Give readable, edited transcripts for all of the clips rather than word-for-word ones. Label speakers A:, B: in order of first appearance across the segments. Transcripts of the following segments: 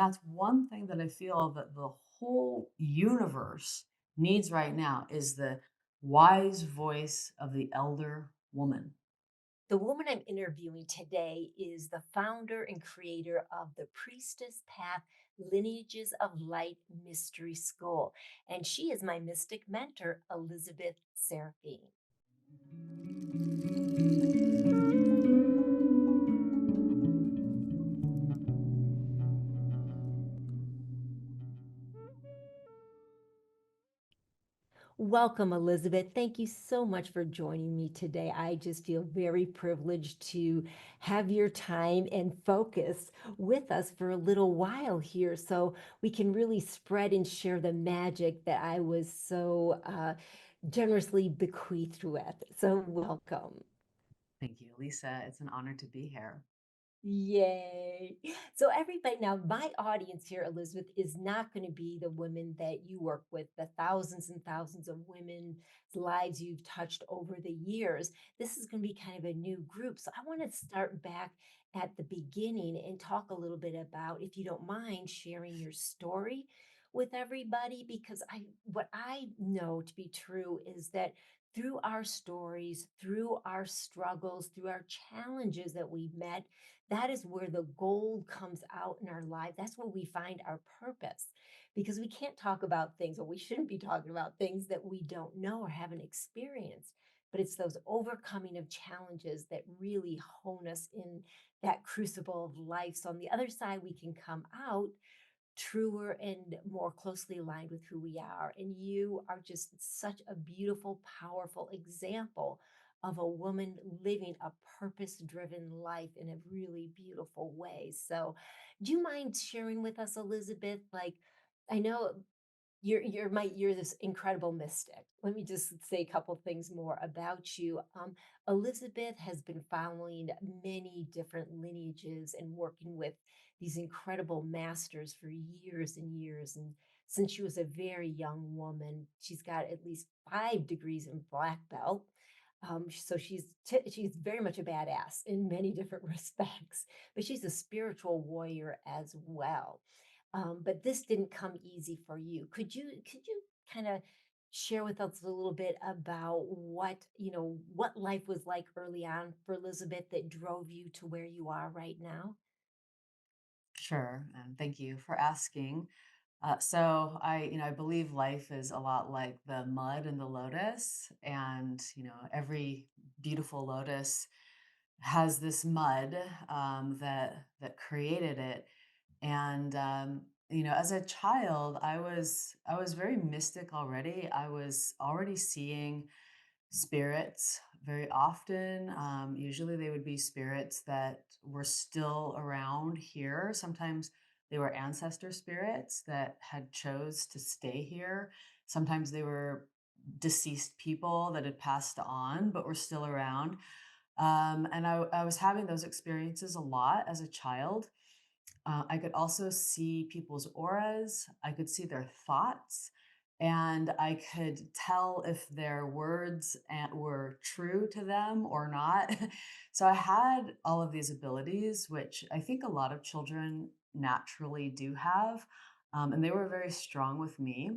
A: that's one thing that I feel that the whole universe needs right now is the wise voice of the elder woman.
B: The woman I'm interviewing today is the founder and creator of the Priestess Path Lineages of Light Mystery School. And she is my mystic mentor, Elizabeth Seraphine. Welcome, Elizabeth. Thank you so much for joining me today. I just feel very privileged to have your time and focus with us for a little while here so we can really spread and share the magic that I was so generously bequeathed with. So, welcome.
A: Thank you, Lisa. It's an honor to be here.
B: Yay. So everybody now, my audience here, Elizabeth, is not going to be the women that you work with, the thousands and thousands of women's lives you've touched over the years. This is going to be kind of a new group. So I want to start back at the beginning and talk a little bit about, if you don't mind, sharing your story with everybody, because what I know to be true is that through our stories, through our struggles, through our challenges that we've met, that is where the gold comes out in our life. That's where we find our purpose, because we can't talk about things, or we shouldn't be talking about things that we don't know or haven't experienced. But it's those overcoming of challenges that really hone us in that crucible of life. So on the other side, we can come out truer and more closely aligned with who we are. And you are just such a beautiful, powerful example of a woman living a purpose driven life in a really beautiful way. So, do you mind sharing with us, Elizabeth? Like, I know you're this incredible mystic. Let me just say a couple things more about you. Elizabeth has been following many different lineages and working with these incredible masters for years and years. And since she was a very young woman, she's got at least 5 degrees in black belt. So she's very much a badass in many different respects, but she's a spiritual warrior as well. But this didn't come easy for you. Could you kind of share with us a little bit about what life was like early on for Elizabeth that drove you to where you are right now?
A: Sure, and thank you for asking. I believe life is a lot like the mud and the lotus, and every beautiful lotus has this mud that created it. And as a child, I was very mystic already. I was already seeing spirits very often. Usually, they would be spirits that were still around here. Sometimes they were ancestor spirits that had chose to stay here. Sometimes they were deceased people that had passed on but were still around. And I was having those experiences a lot as a child. I could also see people's auras. I could see their thoughts, and I could tell if their words were true to them or not. So I had all of these abilities, which I think a lot of children naturally do have, and they were very strong with me.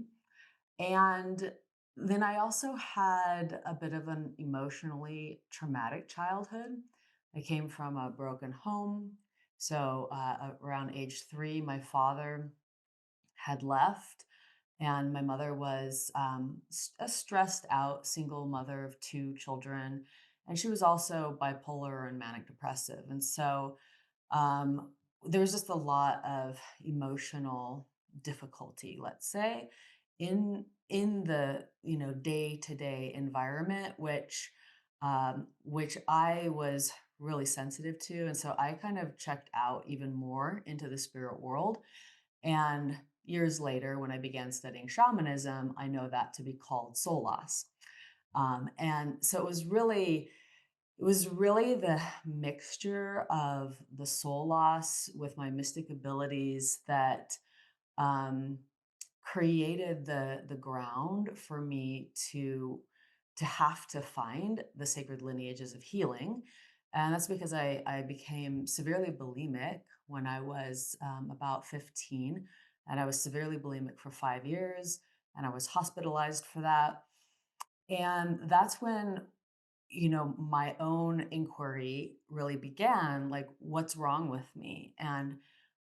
A: And then I also had a bit of an emotionally traumatic childhood. I came from a broken home. So around age 3, my father had left, and my mother was a stressed out single mother of 2 children. And she was also bipolar and manic depressive. And so there was just a lot of emotional difficulty, let's say, in the day to day environment, which I was really sensitive to, and so I kind of checked out even more into the spirit world. And years later, when I began studying shamanism, I know that to be called soul loss. And so it was really the mixture of the soul loss with my mystic abilities that um, created the ground for me to have to find the sacred lineages of healing. And that's because I became severely bulimic when I was about 15, and I was severely bulimic for 5 years, and I was hospitalized for that. And that's when, my own inquiry really began, like, what's wrong with me? And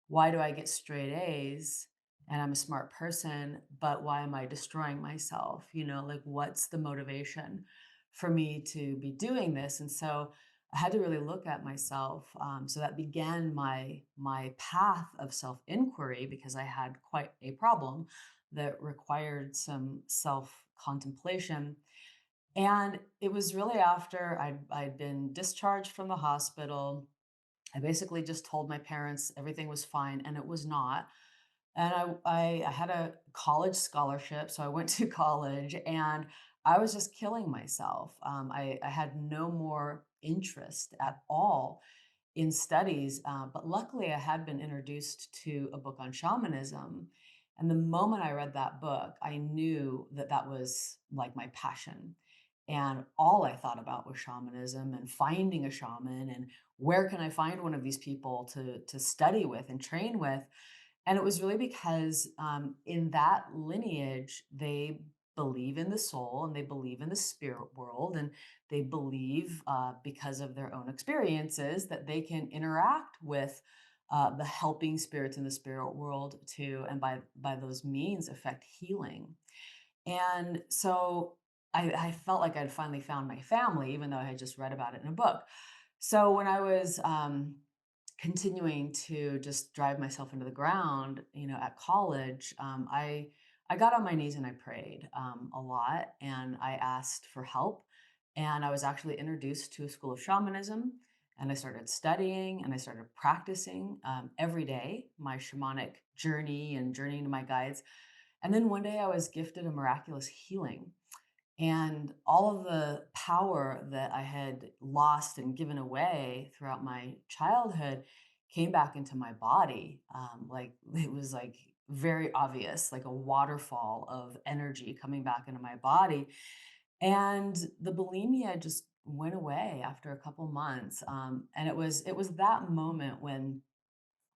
A: why do I get straight A's? And I'm a smart person, but why am I destroying myself? Like, what's the motivation for me to be doing this? And so I had to really look at myself. So that began my path of self inquiry because I had quite a problem that required some self contemplation. And it was really after I'd been discharged from the hospital. I basically just told my parents everything was fine, and it was not. And I had a college scholarship, so I went to college, and I was just killing myself. I had no more interest at all in studies, but luckily I had been introduced to a book on shamanism. And the moment I read that book, I knew that that was like my passion. And all I thought about was shamanism and finding a shaman and where can I find one of these people to study with and train with. And it was really because in that lineage, they believe in the soul and they believe in the spirit world. And they believe, because of their own experiences, that they can interact with the helping spirits in the spirit world to, and by those means, affect healing. And so I felt like I'd finally found my family, even though I had just read about it in a book. So when I was continuing to just drive myself into the ground, at college, I got on my knees and I prayed a lot, and I asked for help. And I was actually introduced to a school of shamanism, and I started studying and I started practicing every day my shamanic journey and journeying to my guides. And then one day I was gifted a miraculous healing. And all of the power that I had lost and given away throughout my childhood came back into my body. Like it was like very obvious, like a waterfall of energy coming back into my body. And the bulimia just went away after a couple months. And it was that moment when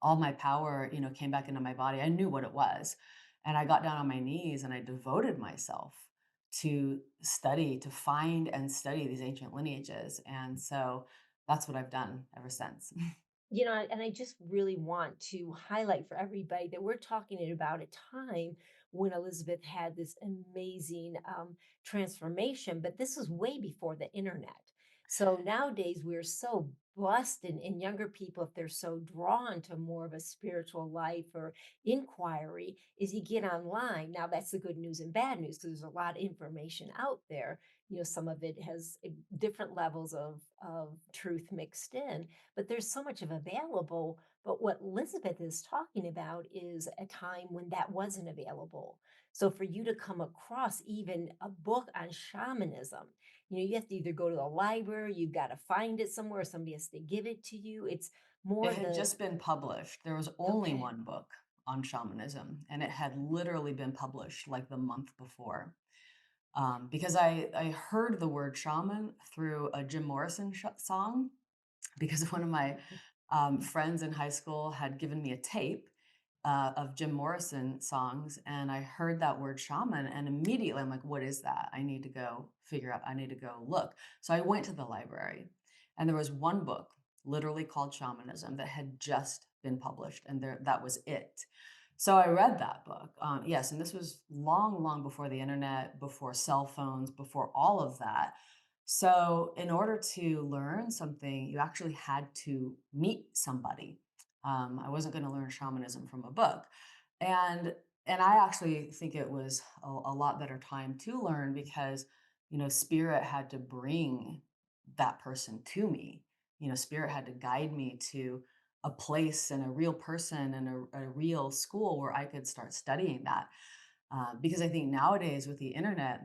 A: all my power, came back into my body. I knew what it was. And I got down on my knees and I devoted myself to study, to find and study these ancient lineages. And so that's what I've done ever since.
B: And I just really want to highlight for everybody that we're talking about a time when Elizabeth had this amazing transformation, but this was way before the internet. So nowadays we're so blessed, and younger people, if they're so drawn to more of a spiritual life or inquiry, is you get online. Now that's the good news and bad news because there's a lot of information out there. Some of it has different levels of truth mixed in, but there's so much of available. But what Elizabeth is talking about is a time when that wasn't available. So for you to come across even a book on shamanism, you have to either go to the library, you've got to find it somewhere, somebody has to give it to you. It's
A: It
B: more
A: had
B: the
A: just been published. There was only
B: okay.
A: one book on shamanism, and it had literally been published like the month before. Because I heard the word shaman through a Jim Morrison song, because one of my friends in high school had given me a tape of Jim Morrison songs, and I heard that word shaman, and immediately I'm like, "What is that? I need to go figure out. I need to go look." So I went to the library, and there was one book, literally called Shamanism, that had just been published, and that was it. So I read that book. Yes, and this was long, long before the internet, before cell phones, before all of that. So, in order to learn something, you actually had to meet somebody. I wasn't going to learn shamanism from a book, and I actually think it was a lot better time to learn because spirit had to bring that person to me. Spirit had to guide me to a place and a real person and a real school where I could start studying that. Because I think nowadays with the internet,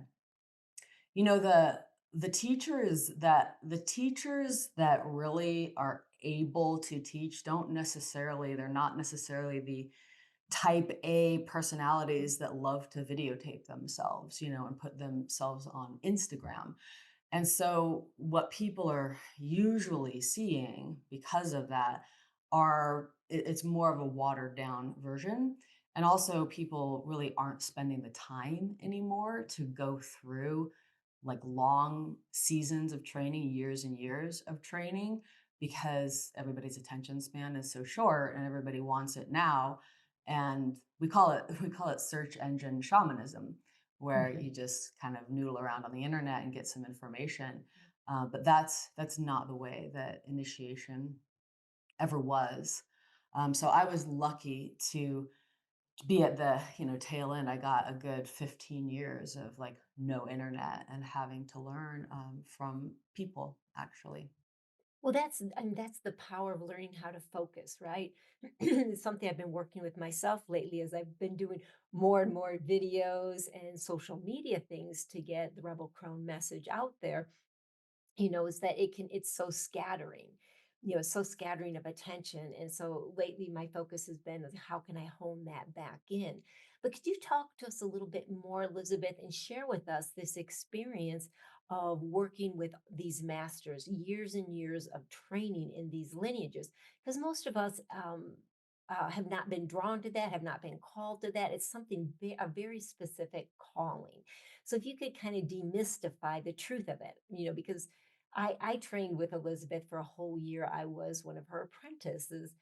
A: the teachers that really are able to teach they're not necessarily the type A personalities that love to videotape themselves, and put themselves on Instagram. And so what people are usually seeing because of that it's more of a watered down version. And also, people really aren't spending the time anymore to go through like long seasons of training, years and years of training, because everybody's attention span is so short and everybody wants it now. And we call it search engine shamanism, where
B: Mhm.
A: you just kind of noodle around on the internet and get some information. But that's not the way that initiation ever was. So I was lucky to be at the tail end. I got a good 15 years of like no internet and having to learn from people actually.
B: Well, that's the power of learning how to focus, right? It's something I've been working with myself lately as I've been doing more and more videos and social media things to get the Rebel Crone message out there. Is that it's so scattering, so scattering of attention. And so lately my focus has been of how can I hone that back in. But could you talk to us a little bit more, Elizabeth, and share with us this experience of working with these masters, years and years of training in these lineages? Because most of us have not been drawn to that, have not been called to that. It's something, a very specific calling. So if you could kind of demystify the truth of it, because I trained with Elizabeth for a whole year. I was one of her apprentices.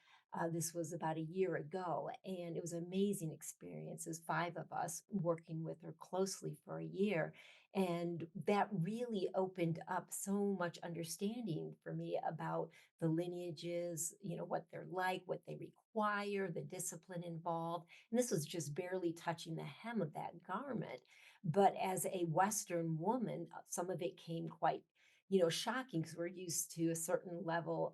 B: This was about a year ago, and it was an amazing experience. There's five of us working with her closely for a year. And that really opened up so much understanding for me about the lineages, what they're like, what they require, the discipline involved. And this was just barely touching the hem of that garment. But as a Western woman, some of it came quite shocking because we're used to a certain level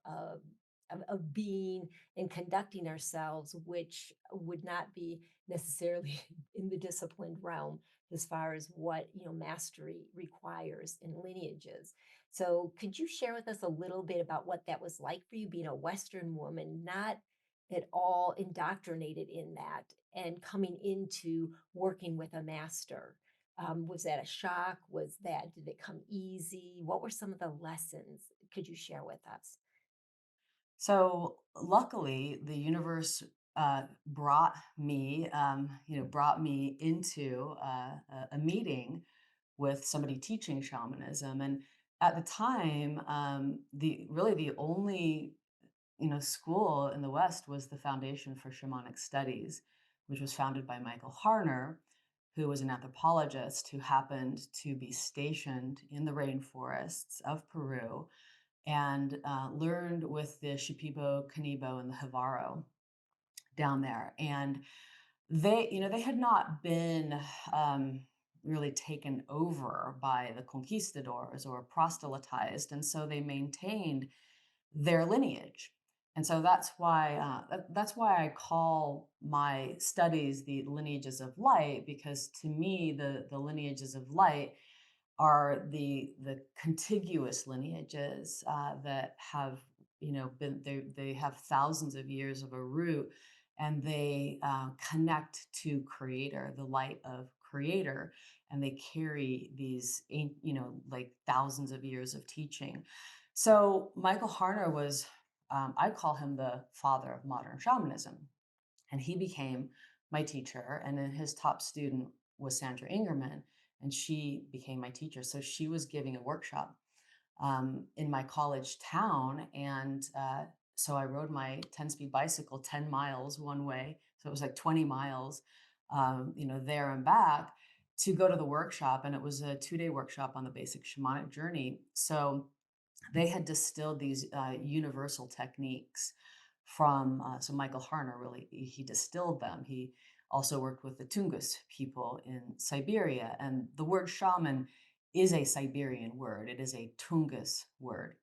B: of being and conducting ourselves, which would not be necessarily in the disciplined realm as far as what mastery requires in lineages. So, could you share with us a little bit about what that was like for you, being a Western woman, not at all indoctrinated in that, and coming into working with a master? Was that a shock? Did it come easy? What were some of the lessons? Could you share with us?
A: So luckily, the universe brought me into a meeting with somebody teaching shamanism. And at the time, the only school in the West was the Foundation for Shamanic Studies, which was founded by Michael Harner, who was an anthropologist who happened to be stationed in the rainforests of Peru and learned with the Shipibo, Canibo, and the Jivaro down there. And they had not been really taken over by the conquistadors or proselytized, and so they maintained their lineage. And so that's why I call my studies the lineages of light, because to me the lineages of light are the contiguous lineages that have been they have thousands of years of a root, and they connect to creator, the light of creator, and they carry these like thousands of years of teaching. So Michael Harner was I call him the father of modern shamanism, and he became my teacher. And then his top student was Sandra Ingerman, and she became my teacher. So she was giving a workshop in my college town, and so I rode my 10-speed bicycle 10 miles one way. So it was like 20 miles, there and back to go to the workshop. And it was a 2-day workshop on the basic shamanic journey. So they had distilled these universal techniques from so Michael Harner really he distilled them. He also worked with the Tungus people in Siberia, and the word shaman is a Siberian word. It is a Tungus word.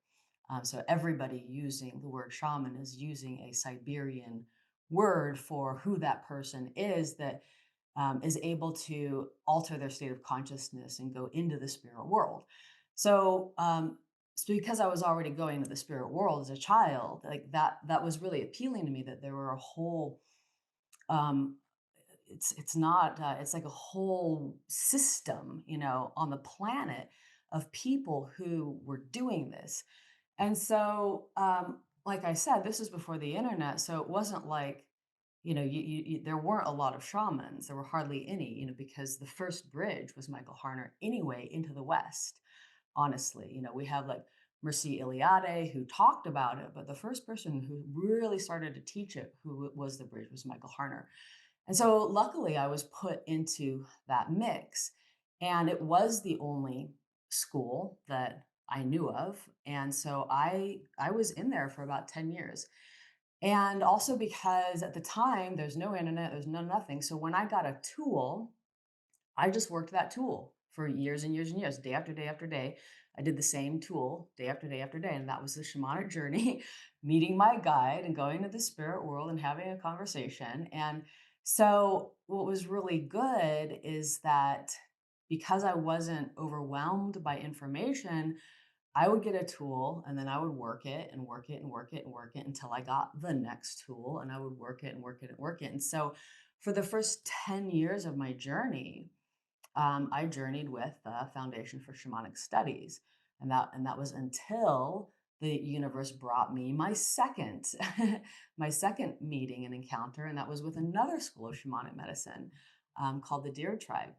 A: So everybody using the word shaman is using a Siberian word for who that person is that is able to alter their state of consciousness and go into the spirit world. So, so because I was already going to the spirit world as a child, like that was really appealing to me, that there were a whole um, it's not it's like a whole system, on the planet of people who were doing this. And so like I said, this is before the internet, so it wasn't like, there weren't a lot of shamans. There were hardly any, because the first bridge was Michael Harner anyway into the West. Honestly, we have like Mercy Iliade who talked about it, but the first person who really started to teach it, who was the bridge, was Michael Harner. And so luckily I was put into that mix. And it was the only school that I knew of. And so I was in there for about 10 years. And also because at the time there's no internet, there's no nothing. So when I got a tool, I just worked that tool for years and years and years, day after day after day. I did the same tool day after day after day. And that was the shamanic journey, meeting my guide and going to the spirit world and having a conversation. And so, what was really good is that because I wasn't overwhelmed by information, I would get a tool and then I would work it and work it and work it and work it until I got the next tool and I would work it and work it and work it. And so, for the first 10 years of my journey, I journeyed with the Foundation for Shamanic Studies, and that was until the universe brought me my second my second meeting and encounter, and that was with another school of shamanic medicine called the Deer Tribe.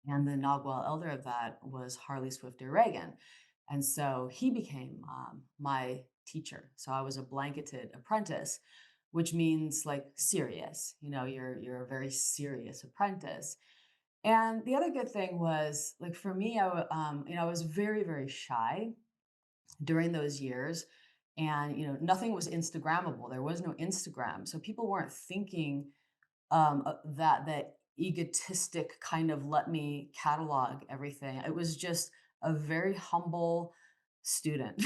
A: And the Nagual elder of that was Harley Swifter Reagan, and so he became my teacher. So I was a blanketed apprentice, which means like serious. You're a very serious apprentice. And the other good thing was, like, for me, I was very, very shy during those years, and nothing was Instagrammable. There was no Instagram, so people weren't thinking that egotistic kind of let me catalog everything. It was just a very humble student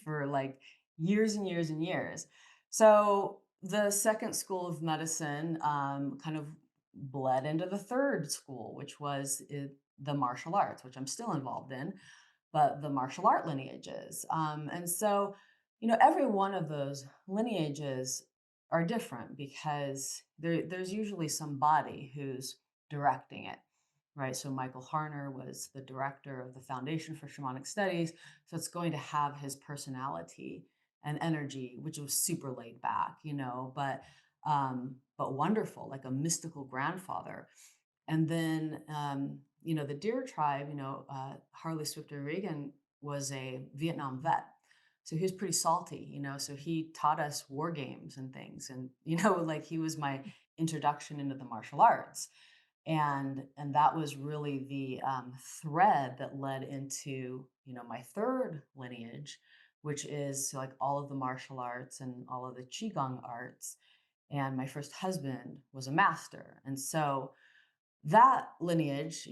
A: for like years and years and years. So the second school of medicine kind of bled into the third school, which was the martial arts, which I'm still involved in, but the martial art lineages. And so, every one of those lineages are different because there's usually somebody who's directing it, right? So Michael Harner was the director of the Foundation for Shamanic Studies, so it's going to have his personality and energy, which was super laid back, but wonderful, like a mystical grandfather. And then, the Deer Tribe, Harley Swifter Regan was a Vietnam vet. So he was pretty salty, so he taught us war games and things. And, like he was my introduction into the martial arts. And that was really the thread that led into, my third lineage, which is like all of the martial arts and all of the Qigong arts. And my first husband was a master. And so, that lineage,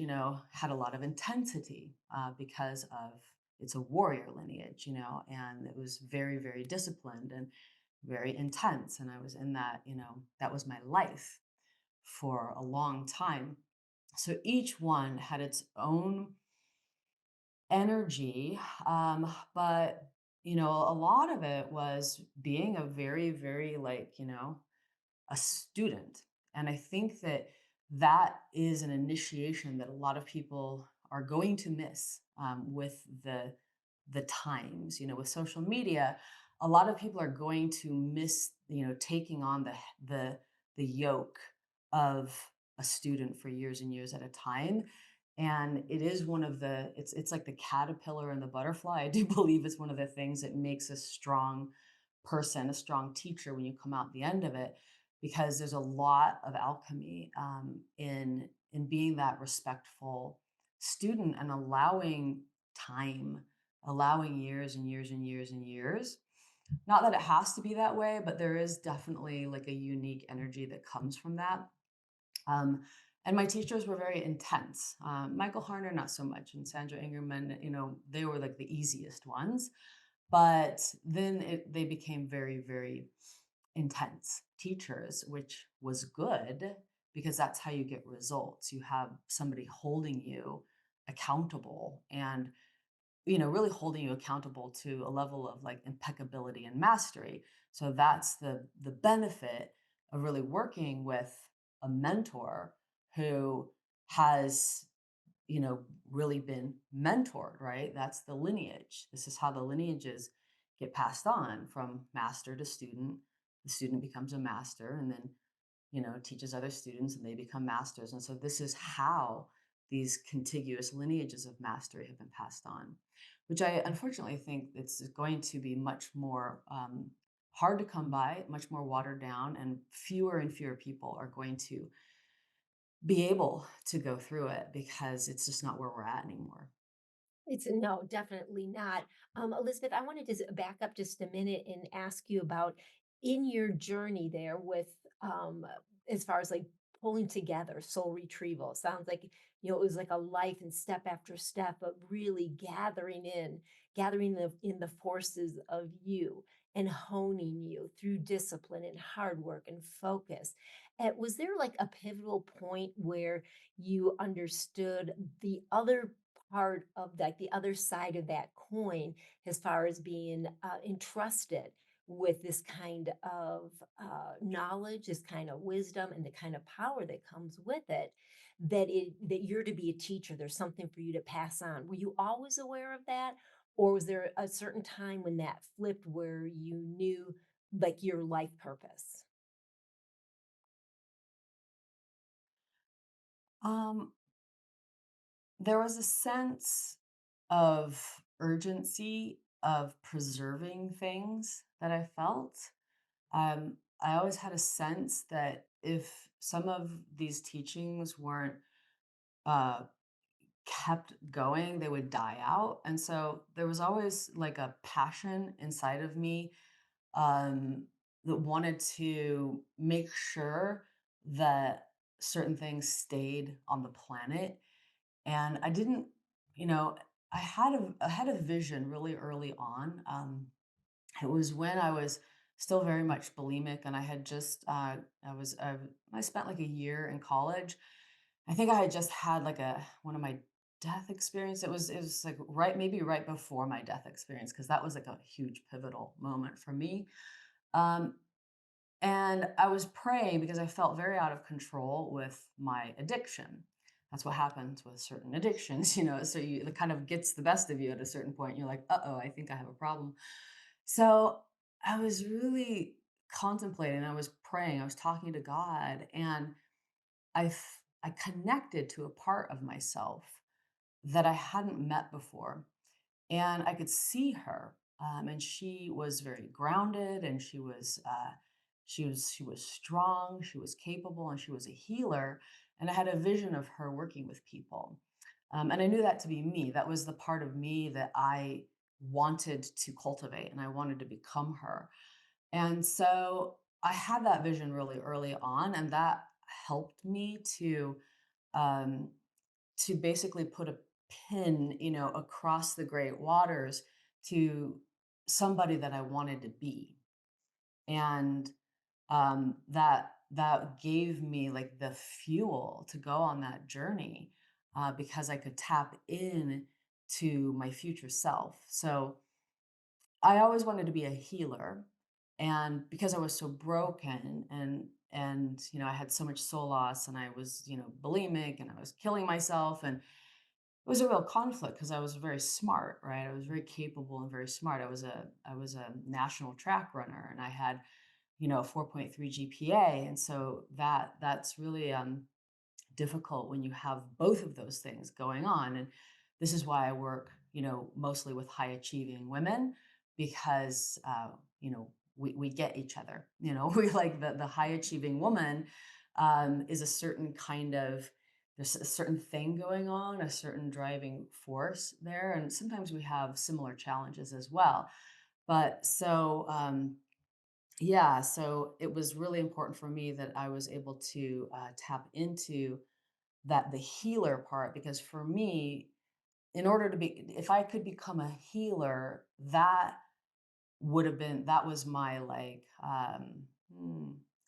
A: had a lot of intensity because of it's a warrior lineage, and it was very, very disciplined and very intense. And I was in that, that was my life for a long time. So each one had its own energy, but a lot of it was being a very, very like, a student. And I think that that is an initiation that a lot of people are going to miss with the times. With social media, a lot of people are going to miss, taking on the yoke of a student for years and years at a time. And it is one of it's like the caterpillar and the butterfly. I do believe it's one of the things that makes a strong person, a strong teacher when you come out the end of it, because there's a lot of alchemy in being that respectful student and allowing time, allowing years and years and years and years. Not that it has to be that way, but there is definitely like a unique energy that comes from that. Um, and my teachers were very intense. Michael Harner, not so much, and Sandra Ingerman, they were like the easiest ones. But then they became very, very intense teachers, which was good because that's how you get results. You have somebody holding you accountable and, really holding you accountable to a level of like impeccability and mastery. So that's the benefit of really working with a mentor who has, really been mentored, right? That's the lineage. This is how the lineages get passed on from master to student. The student becomes a master and then, teaches other students and they become masters. And so this is how these contiguous lineages of mastery have been passed on, which I unfortunately think it's going to be much more hard to come by, much more watered down, and fewer people are going to be able to go through it because it's just not where we're at anymore.
B: It's no, definitely not. Elizabeth, I wanted to back up just a minute and ask you about in your journey there with as far as like pulling together soul retrieval. It sounds like it was like a life and step after step of really gathering in the forces of you and honing you through discipline and hard work and focus. Was there like a pivotal point where you understood the other part of like the other side of that coin as far as being entrusted with this kind of knowledge, this kind of wisdom, and the kind of power that comes with it, that you're to be a teacher, there's something for you to pass on. Were you always aware of that, or was there a certain time when that flipped where you knew like your life purpose?
A: Um, there was a sense of urgency of preserving things that I felt. I always had a sense that if some of these teachings weren't uh, kept going, they would die out. And so there was always like a passion inside of me um, that wanted to make sure that certain things stayed on the planet. And I didn't, you know, I had a vision really early on. It was when I was still very much bulimic, and I had just I spent like a year in college. I think I had just had like a one of my death experience. It was like maybe right before my death experience because that was like a huge pivotal moment for me. Um, and I was praying because I felt very out of control with my addiction. That's what happens with certain addictions, So it kind of gets the best of you at a certain point. You're like, uh oh, I think I have a problem. So I was really contemplating, I was praying, I was talking to God, and I connected to a part of myself that I hadn't met before, and I could see her, and she was very grounded, and she was strong, she was capable, and she was a healer, and I had a vision of her working with people, and I knew that to be me. That was the part of me that I wanted to cultivate, and I wanted to become her. And so I had that vision really early on, and that helped me um, to basically put a pin, across the great waters to somebody that I wanted to be. And that gave me like the fuel to go on that journey because I could tap in to my future self. So I always wanted to be a healer, and because I was so broken and I had so much soul loss and I was, bulimic and I was killing myself, and it was a real conflict because I was very smart, right? I was very capable and very smart. I was a national track runner and I had, a 4.3 GPA, and so that's really difficult when you have both of those things going on. And this is why I work, mostly with high achieving women because, we get each other, we like the high achieving woman is a certain kind of, there's a certain thing going on, a certain driving force there. And sometimes we have similar challenges as well. But yeah, so it was really important for me that I was able to tap into the healer part, because for me, in order to be if I could become a healer, that was my like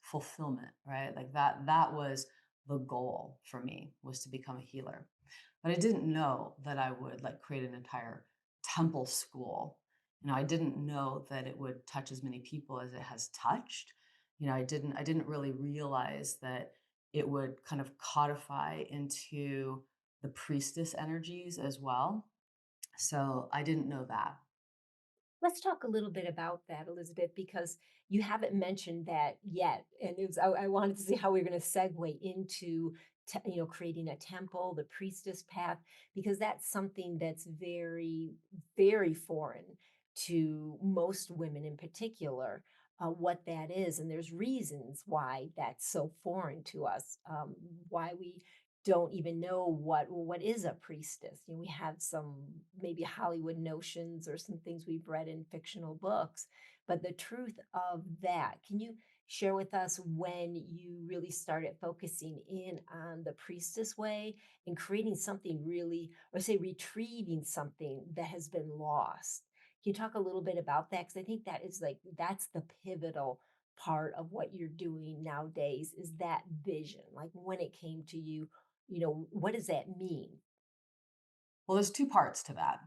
A: fulfillment, right? Like that was the goal for me, was to become a healer. But I didn't know that I would like create an entire temple school. I didn't know that it would touch as many people as it has touched. I didn't really realize that it would kind of codify into the priestess energies as well. So I didn't know that.
B: Let's talk a little bit about that, Elizabeth, because you haven't mentioned that yet. And I wanted to see how we are going to segue into, creating a temple, the priestess path, because that's something that's very, very foreign to most women in particular. What that is, and there's reasons why that's so foreign to us. Why we don't even know what is a priestess. We have some maybe Hollywood notions or some things we've read in fictional books, but the truth of that, can you share with us when you really started focusing in on the priestess way and creating something really, or say retrieving something that has been lost? Can you talk a little bit about that? Because I think that's the pivotal part of what you're doing nowadays, is that vision. Like, when it came to you, what does that mean?
A: Well, there's two parts to that.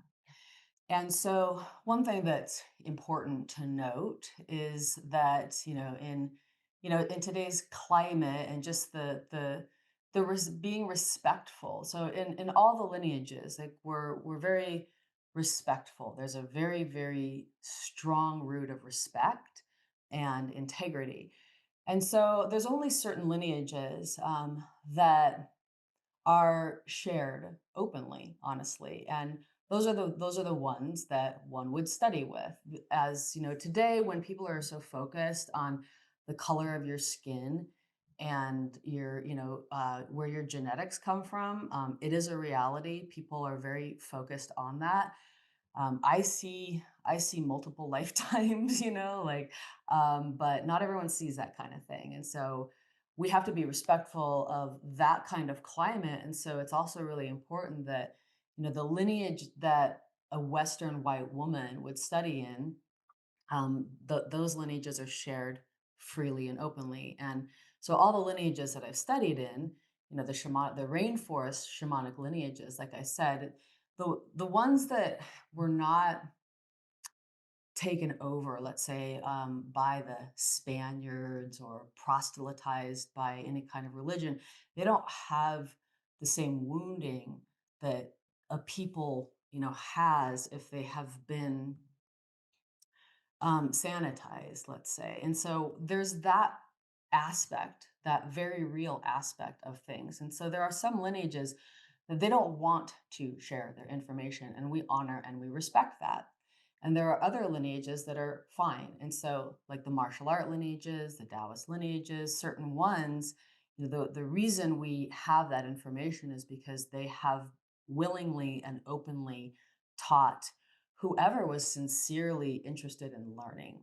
A: And so, one thing that's important to note is that in today's climate and just being respectful. So, in all the lineages, like we're very respectful. There's a very very strong root of respect and integrity. And so, there's only certain lineages that are shared openly, honestly. And those are the ones that one would study with. As you know, today when people are so focused on the color of your skin and where your genetics come from, it is a reality. People are very focused on that. I see multiple lifetimes, but not everyone sees that kind of thing, and so we have to be respectful of that kind of climate. And so it's also really important that the lineage that a Western white woman would study in, those lineages are shared freely and openly. And so all the lineages that I've studied in, the rainforest shamanic lineages, like I said, the ones that were not taken over, let's say, by the Spaniards or proselytized by any kind of religion, they don't have the same wounding that a people, has if they have been sanitized, let's say. And so there's that aspect, that very real aspect of things. And so there are some lineages that they don't want to share their information, and we honor and we respect that. And there are other lineages that are fine. And so, like the martial art lineages, the Taoist lineages, certain ones, the reason we have that information is because they have willingly and openly taught whoever was sincerely interested in learning.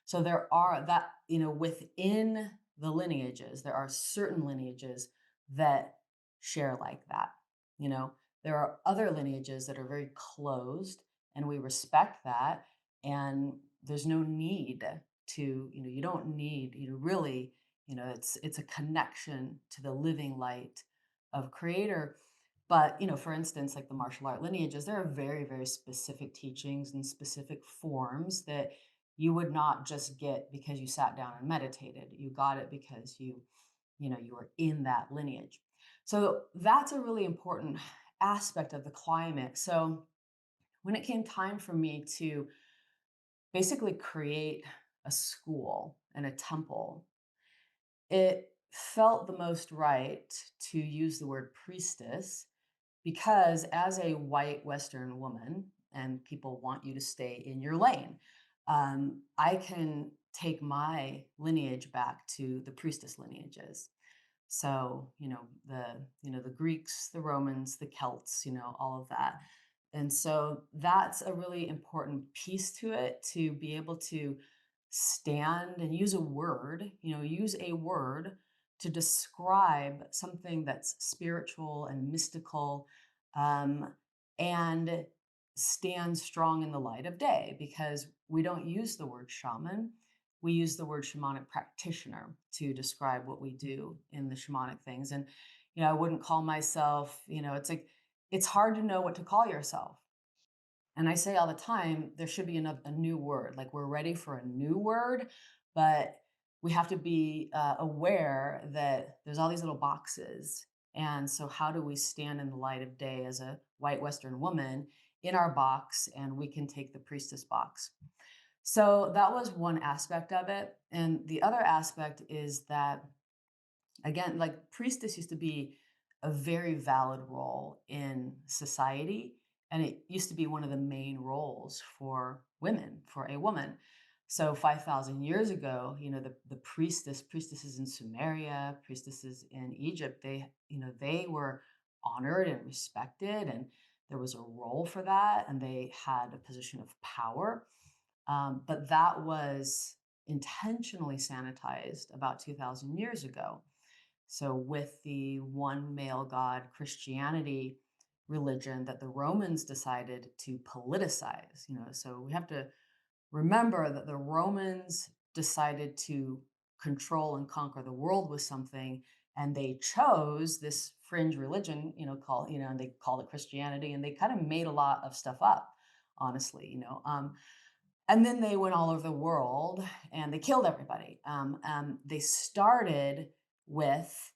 A: So there are that, within the lineages, there are certain lineages that share like that. You know, there are other lineages that are very closed, and we respect that. And there's no need to, you don't need, really, it's a connection to the living light of creator. But, for instance, like the martial art lineages, there are very, very specific teachings and specific forms that you would not just get because you sat down and meditated. You got it because you were in that lineage. So that's a really important aspect of the climate. So when it came time for me to basically create a school and a temple, it felt the most right to use the word priestess because as a white Western woman, and people want you to stay in your lane, I can take my lineage back to the priestess lineages. So, the Greeks, the Romans, the Celts, all of that. And so that's a really important piece to it, to be able to stand and use a word to describe something that's spiritual and mystical, um, and stand strong in the light of day, because we don't use the word shaman. We use the word shamanic practitioner to describe what we do in the shamanic things. And, I wouldn't call myself, it's like, it's hard to know what to call yourself. And I say all the time, there should be a new word. Like, we're ready for a new word, but we have to be aware that there's all these little boxes. And so, how do we stand in the light of day as a white Western woman in our box and we can take the priestess box. So that was one aspect of it. And the other aspect is that, again, like priestess used to be a very valid role in society. And it used to be one of the main roles for women, for a woman. So 5,000 years ago, the priestesses in Sumeria, priestesses in Egypt, they were honored and respected, and there was a role for that, and they had a position of power. But that was intentionally sanitized about 2,000 years ago. So, with the one male God Christianity religion that the Romans decided to politicize, so we have to remember that the Romans decided to control and conquer the world with something, and they chose this fringe religion, and they called it Christianity, and they kind of made a lot of stuff up, honestly, and then they went all over the world and they killed everybody. They started with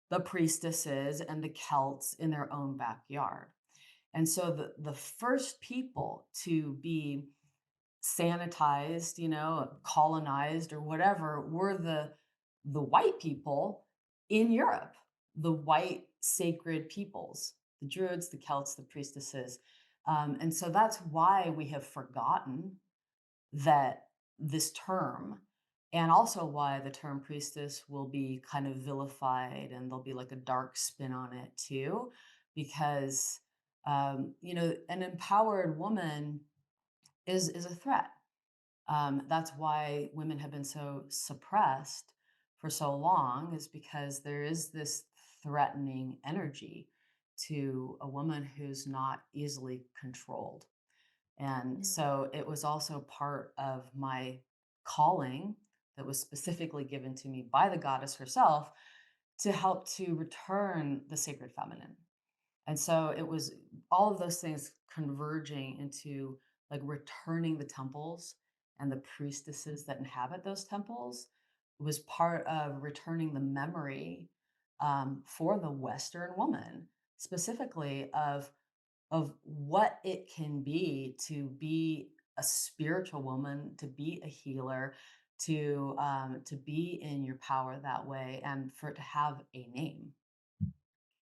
A: the priestesses and the Celts in their own backyard. And so the first people to be sanitized, colonized or whatever, were the white people in Europe, the white sacred peoples, the Druids, the Celts, the priestesses. And so that's why we have forgotten that this term, and also why the term priestess will be kind of vilified and there'll be like a dark spin on it too, because an empowered woman is a threat. That's why women have been so suppressed for so long, is because there is this threatening energy to a woman who's not easily controlled. And
B: Yeah.
A: so it was also part of my calling that was specifically given to me by the goddess herself to help to return the sacred feminine. And so it was all of those things converging into like returning the temples and the priestesses that inhabit those temples was part of returning the memory, for the Western woman, specifically of what it can be to be a spiritual woman, to be a healer, to be in your power that way, and for it to have a name.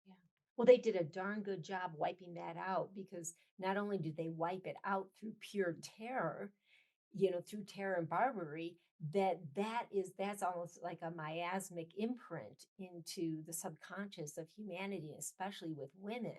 B: Yeah. Well, they did a darn good job wiping that out because not only did they wipe it out through pure terror, through terror and barbarity, that's almost like a miasmic imprint into the subconscious of humanity, especially with women,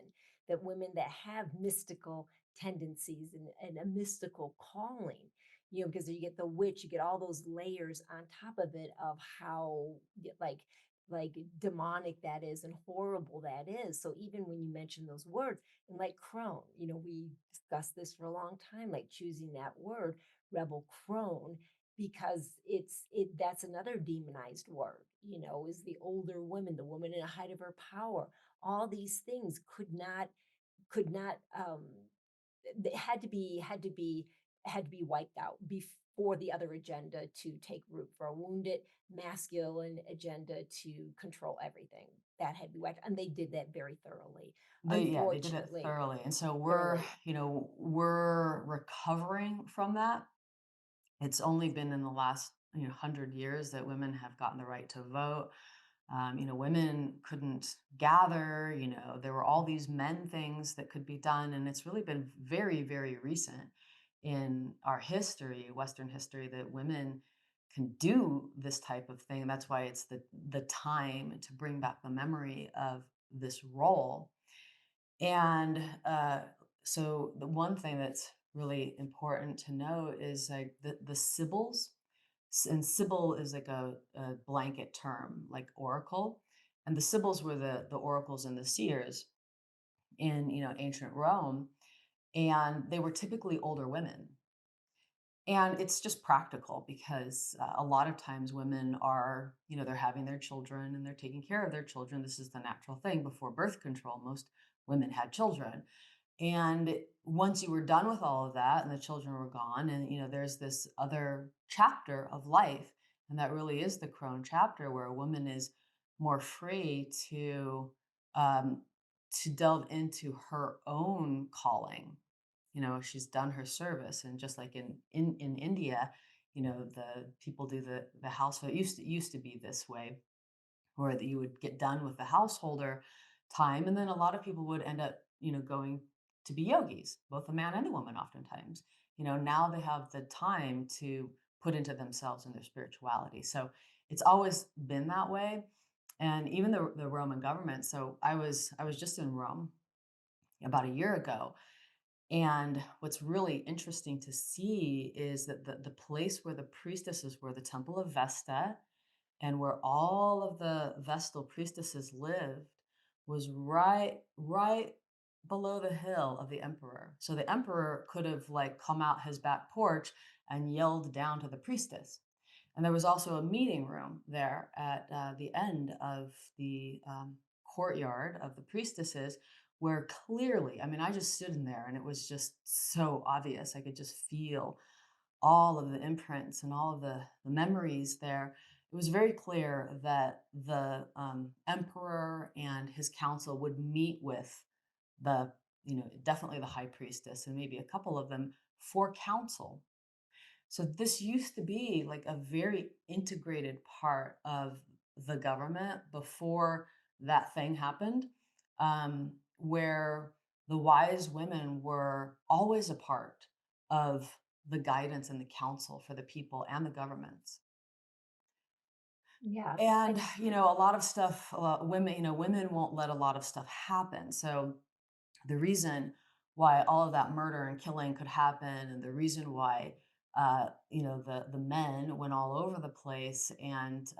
B: that women that have mystical tendencies and a mystical calling, because you get the witch, you get all those layers on top of it of how like demonic that is and horrible that is. So even when you mention those words, and like crone, we discussed this for a long time, like choosing that word rebel crone, because that's another demonized word, is the older woman, the woman in the height of her power. All these things could not they had to be wiped out before the other agenda to take root, for a wounded masculine agenda to control everything that had to be wiped, and they did that very thoroughly,
A: They did it
B: unfortunately.
A: thoroughly. And so
B: Thoroughly.
A: we're recovering from that. It's only been in the last, 100 years that women have gotten the right to vote. Women couldn't gather, there were all these men things that could be done. And it's really been very, very recent in our history, Western history, that women can do this type of thing. That's why it's the time to bring back the memory of this role. And so the one thing that's really important to know is like the Sibyls, and Sibyl is like a blanket term, like oracle. And the Sibyls were the oracles and the seers in ancient Rome, and they were typically older women. And it's just practical because a lot of times women are, they're having their children and they're taking care of their children. This is the natural thing. Before birth control, most women had children. And once you were done with all of that and the children were gone, and there's this other chapter of life, and that really is the crone chapter, where a woman is more free um, to delve into her own calling, she's done her service. And just like in India, the people do the household. It used to be this way, or that you would get done with the householder time, and then a lot of people would end up going to be yogis, both a man and a woman oftentimes. Now they have the time to put into themselves and their spirituality. So it's always been that way. And even the Roman government. So I was just in Rome about a year ago, and what's really interesting to see is that the place where the priestesses were, the Temple of Vesta, and where all of the Vestal priestesses lived, was right below the hill of the emperor. So the emperor could have like come out his back porch and yelled down to the priestess. And there was also a meeting room there at the end of the courtyard of the priestesses, where clearly, I mean, I just stood in there and it was just so obvious. I could just feel all of the imprints and all of the memories there. It was very clear that the emperor and his council would meet with definitely the high priestess and maybe a couple of them for counsel. So this used to be like a very integrated part of the government before that thing happened, where the wise women were always a part of the guidance and the counsel for the people and the governments.
B: Yes,
A: And a lot of stuff, women won't let a lot of stuff happen. So the reason why all of that murder and killing could happen, and the reason why the men went all over the place and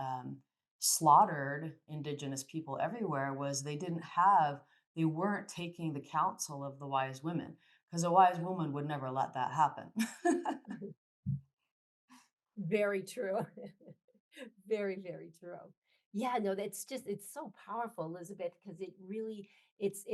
A: slaughtered indigenous people everywhere, was they weren't taking the counsel of the wise women, because a wise woman would never let that happen.
B: very true. Very, very true. Yeah, no, that's just it's so powerful, Elizabeth, because it really it's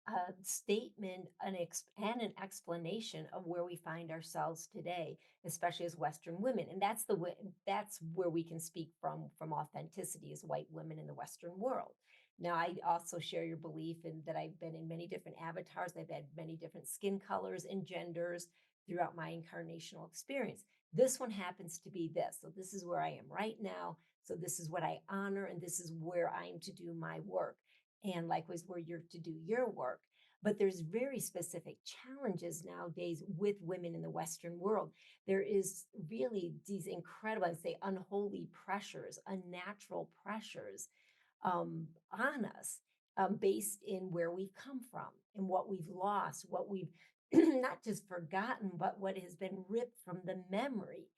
B: a statement, and an explanation of where we find ourselves today, especially as Western women. And that's the way that's where we can speak from authenticity as white women in the Western world. Now, I also share your belief in that I've been in many different avatars. I've had many different skin colors and genders throughout my incarnational experience. This one happens to be this. So this is where I am right now. So this is what I honor, and this is where I am to do my work. And likewise, where you're to do your work. But there's very specific challenges nowadays with women in the Western world. There is really these incredible, I'd say, unholy pressures, unnatural pressures on us, based in where we've come from and what we've lost, what we've not just forgotten, but what has been ripped from the memory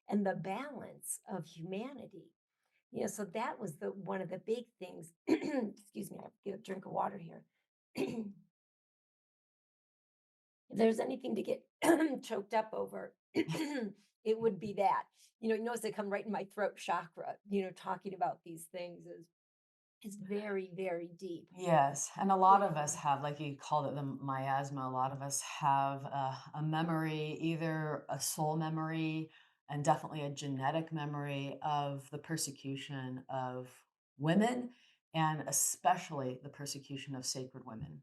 B: and the balance of humanity. So that was the one of the big things. Excuse me, I have to get a drink of water here. If there's anything to get choked up over, it would be that. You notice they come right in my throat chakra, talking about these things is very, very deep.
A: Yes, and a lot of us
B: Yeah.
A: have, like you called it, the miasma. A lot of us have a memory, either a soul memory and definitely a genetic memory of the persecution of women, and especially the persecution of sacred women.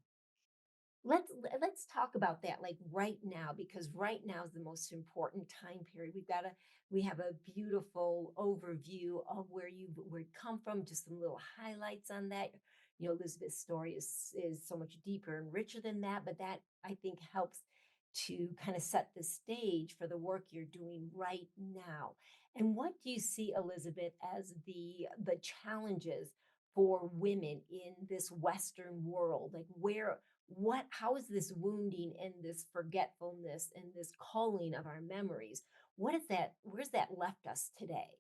B: Let's talk about that, like, right now, because right now is the most important time period. We have a beautiful overview of where you come from, just some little highlights on that. Elizabeth's story is so much deeper and richer than that, but that I think helps to kind of set the stage for the work you're doing right now. And what do you see, Elizabeth, as the challenges for women in this Western world? Like, how is this wounding and this forgetfulness and this calling of our memories, where's that left us today?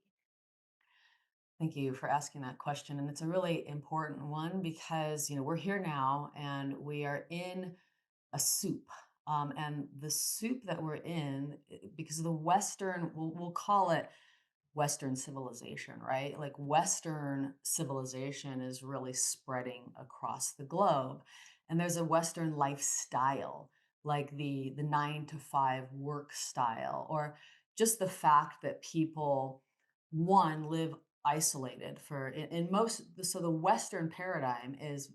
A: Thank you for asking that question. And it's a really important one because, we're here now and we are in a soup. And the soup that we're in, because of the Western, we'll call it Western civilization, right? Like Western civilization is really spreading across the globe. And there's a Western lifestyle, like the 9 to 5 work style, or just the fact that people, one, live isolated in most. So the Western paradigm is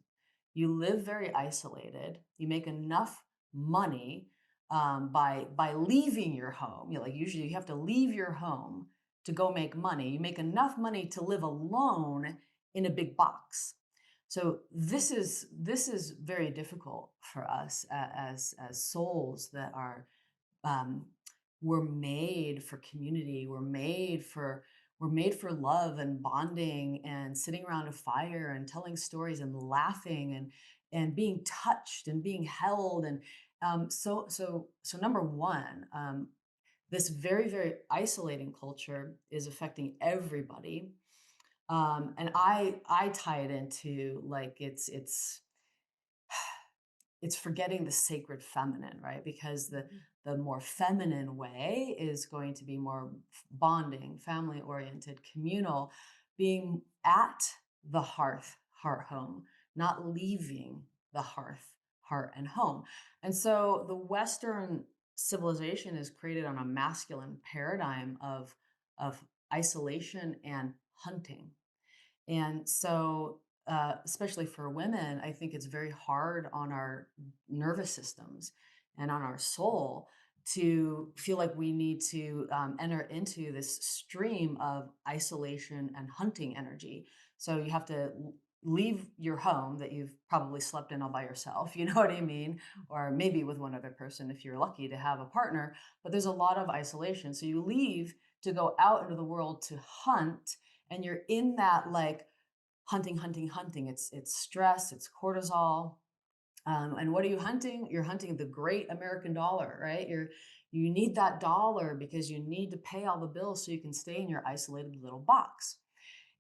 A: you live very isolated, you make enough money by leaving your home. Like usually you have to leave your home to go make money. You make enough money to live alone in a big box. So this is very difficult for us as souls that are um, we're made for community. We're made for love and bonding and sitting around a fire and telling stories and laughing and being touched and being held. And so number one, this very isolating culture is affecting everybody. And I tie it into like it's forgetting the sacred feminine, right? Because
B: Mhm.
A: the more feminine way is going to be more bonding, family oriented, communal, being at the heart home, not leaving the heart and home. And so the Western civilization is created on a masculine paradigm of isolation and hunting. And so, especially for women, I think it's very hard on our nervous systems and on our soul to feel like we need to enter into this stream of isolation and hunting energy. So you have to leave your home that you've probably slept in all by yourself, you know what I mean? Or maybe with one other person if you're lucky to have a partner, but there's a lot of isolation. So you leave to go out into the world to hunt, and you're in that like hunting. It's stress, it's cortisol. And what are you hunting? You're hunting the great American dollar, right? You need that dollar because you need to pay all the bills so you can stay in your isolated little box.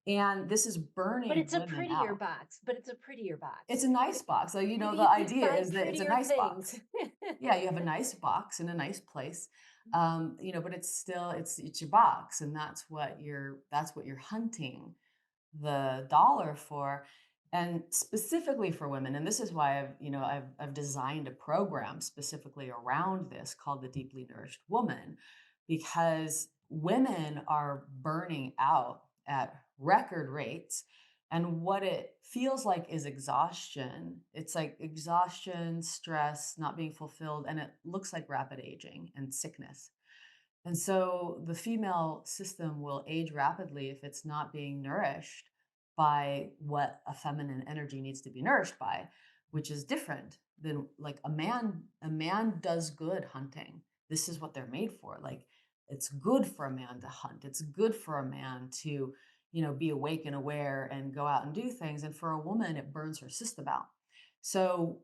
A: And this is
B: But
A: burning
B: it's a
A: women
B: prettier
A: out.
B: box, but it's a prettier
A: It's
B: box.
A: a nice
B: It
A: box. So, the
B: you can
A: idea
B: buy
A: is that it's a
B: prettier
A: nice
B: things.
A: box. Yeah, you have a nice box in a nice place. But it's still it's your box, and that's what you're hunting the dollar for. And specifically for women, and this is why I've designed a program specifically around this called the Deeply Nourished Woman, because women are burning out at record rates. And what it feels like is exhaustion. It's like exhaustion, stress, not being fulfilled, and it looks like rapid aging and sickness. And so the female system will age rapidly if it's not being nourished by what a feminine energy needs to be nourished by, which is different than like a man. A man does good hunting. This is what they're made for. Like it's good for a man to hunt. It's good for a man to, be awake and aware and go out and do things. And for a woman, it burns her system out. So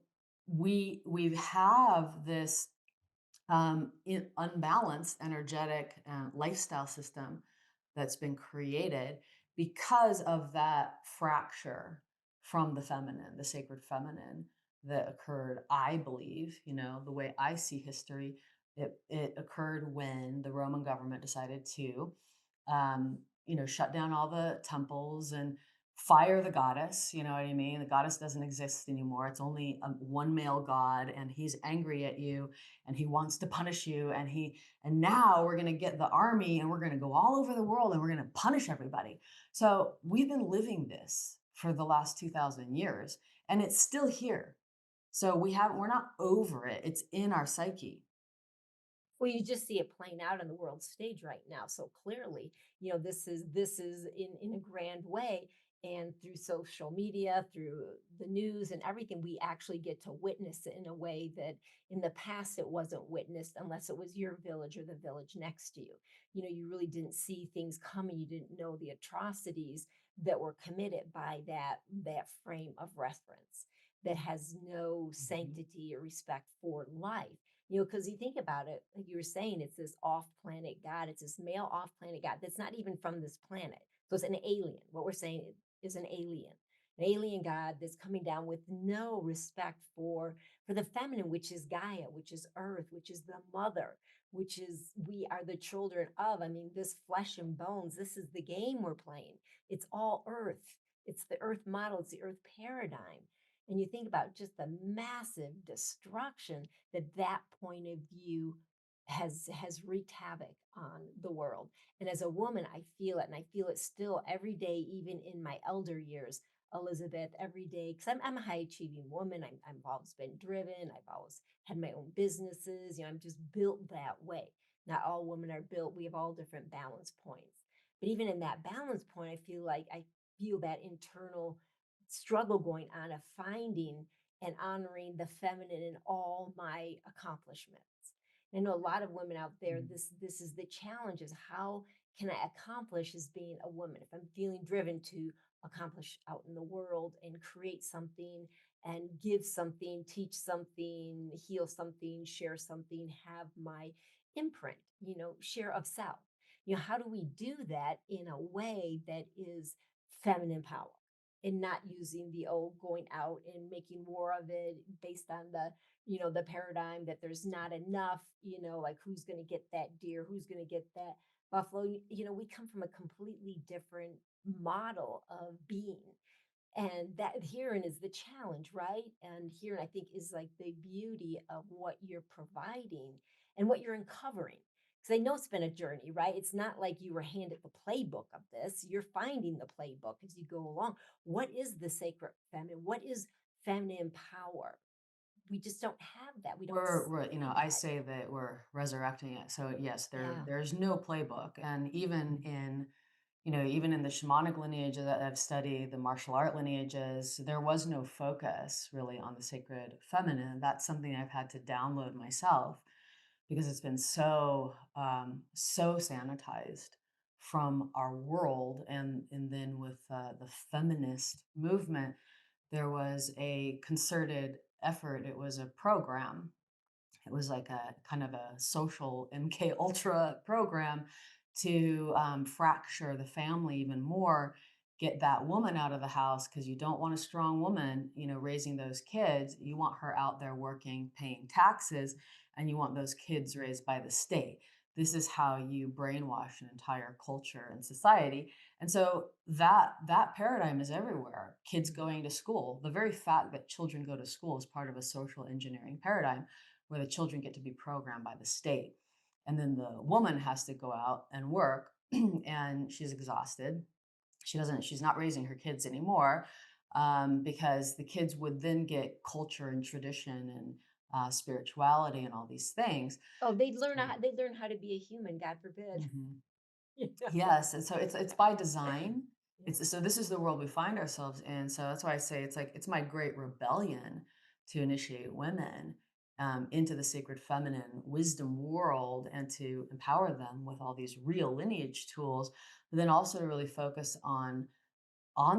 A: we have this unbalanced energetic lifestyle system that's been created because of that fracture from the feminine, the sacred feminine that occurred. I believe, the way I see history, it occurred when the Roman government decided to, shut down all the temples and fire the goddess. You know what I mean? The goddess doesn't exist anymore. It's only one male god, and he's angry at you and he wants to punish you, and now we're going to get the army and we're going to go all over the world and we're going to punish everybody. So we've been living this for the last 2000 years, and it's still here. So we're not over it. It's in our psyche.
B: Well, you just see it playing out on the world stage right now. So clearly, this is in a grand way. And through social media, through the news and everything, we actually get to witness it in a way that in the past it wasn't witnessed unless it was your village or the village next to you. You really didn't see things coming. You didn't know the atrocities that were committed by that frame of reference that has no
A: Mhm.
B: sanctity or respect for life. Because you think about it, like you were saying, it's this off planet God, it's this male off planet God that's not even from this planet. So it's an alien. What we're saying is an alien God that's coming down with no respect for the feminine, which is Gaia, which is Earth, which is the mother, which is we are the children of. I mean, this flesh and bones, this is the game we're playing. It's all Earth. It's the Earth model, it's the Earth paradigm. And you think about just the massive destruction that point of view has wreaked havoc on the world. And as a woman, I feel it, and I feel it still every day, even in my elder years. Elizabeth, every day, because I'm a high achieving woman. I've always been driven. I've always had my own businesses. I'm just built that way. Not all women are built. We have all different balance points. But even in that balance point, I feel that internal struggle going on of finding and honoring the feminine in all my accomplishments. I know a lot of women out there,
A: Mm.
B: this is the challenge, is how can I accomplish as being a woman? If I'm feeling driven to accomplish out in the world and create something and give something, teach something, heal something, share something, have my imprint, share of self. How do we do that in a way that is feminine power and not using the old going out and making more of it based on the paradigm that there's not enough, like who's going to get that deer, who's going to get that buffalo. We come from a completely different model of being, and that herein is the challenge, right? And here I think is like the beauty of what you're providing and what you're uncovering, because I know it's been a journey, right? It's not like you were handed the playbook of this. You're finding the playbook as you go along. What is the sacred feminine? What is feminine power? We just don't have that. We don't
A: We're,
B: see
A: I
B: that.
A: say that we're resurrecting it. So yes,
B: Yeah.
A: there's no playbook. And even in the shamanic lineage that I've studied, the martial art lineages, there was no focus really on the sacred feminine. That's something I've had to download myself because it's been so sanitized from our world. And then with the feminist movement, there was a concerted effort. It was a program. It was like a kind of a social MK Ultra program to fracture the family even more, get that woman out of the house because you don't want a strong woman, raising those kids. You want her out there working, paying taxes, and you want those kids raised by the state. This is how you brainwash an entire culture and society. And so that paradigm is everywhere. Kids going to school. The very fact that children go to school is part of a social engineering paradigm where the children get to be programmed by the state. And then the woman has to go out and work and she's exhausted. She's not raising her kids anymore because the kids would then get culture and tradition and spirituality and all these things.
B: Oh,
A: So,
B: they learn how to be a human, God forbid.
A: mhm.
B: You know?
A: Yes, and so it's by design.
B: Yeah.
A: It's so this is the world we find ourselves in. So that's why I say it's like it's my great rebellion to initiate women into the sacred feminine wisdom world and to empower them with all these real lineage tools, but then also to really focus on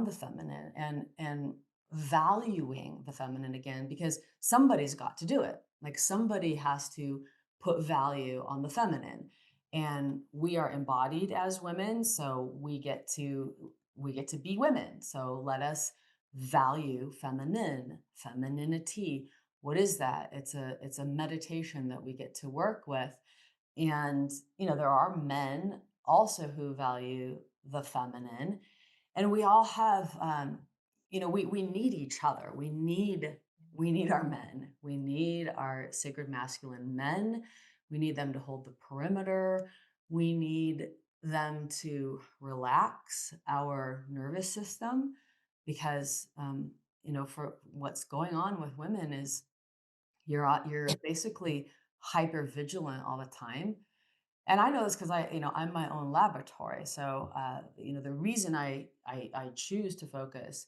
A: the feminine and valuing the feminine again because somebody's got to do it. Like somebody has to put value on the feminine. And we are embodied as women, so we get to be women. So let us value femininity. What is that? It's a meditation that we get to work with. And there are men also who value the feminine, and we all have we need each other. We need our men. We need our sacred masculine men. We need them to hold the perimeter. We need them to relax our nervous system because for what's going on with women is you're basically hyper vigilant all the time. And I know this because I'm my own laboratory. So, the reason I choose to focus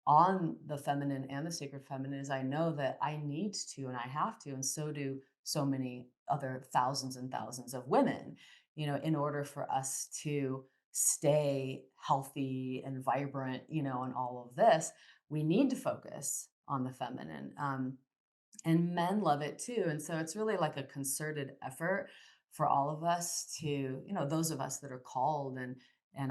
A: on the feminine and the sacred feminine is I know that I need to and I have to, and so do so many other thousands and thousands of women, in order for us to stay healthy and vibrant, and all of this, we need to focus on the feminine. And men love it too. And so it's really like a concerted effort for all of us to, those of us that are called and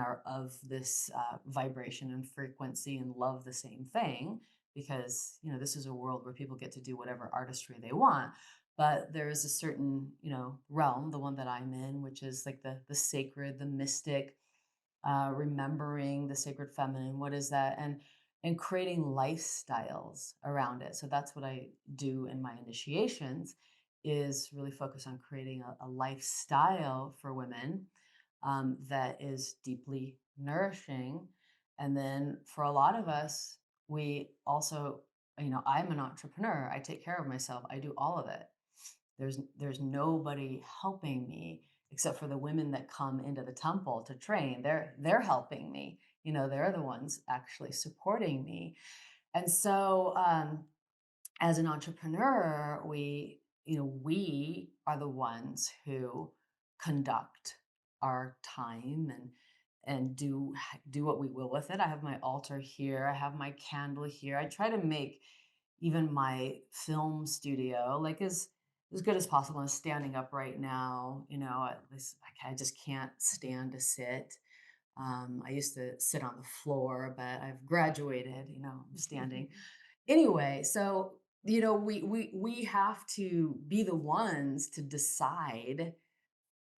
A: are of this vibration and frequency and love the same thing, because this is a world where people get to do whatever artistry they want. But there is a certain realm, the one that I'm in, which is like the sacred, the mystic, remembering the sacred feminine. What is that? And creating lifestyles around it. So that's what I do in my initiations is really focus on creating a lifestyle for women that is deeply nourishing And then for a lot of us, we also, I'm an entrepreneur. I take care of myself. I do all of it. There's nobody helping me except for the women that come into the temple to train. They're helping me. They're the ones actually supporting me. And so as an entrepreneur, we are the ones who conduct our time and do what we will with it. I have my altar here. I have my candle here. I try to make even my film studio like as good as possible. I'm standing up right now. At least I just can't stand to sit. I used to sit on the floor, but I've graduated. I'm standing. Anyway, so we have to be the ones to decide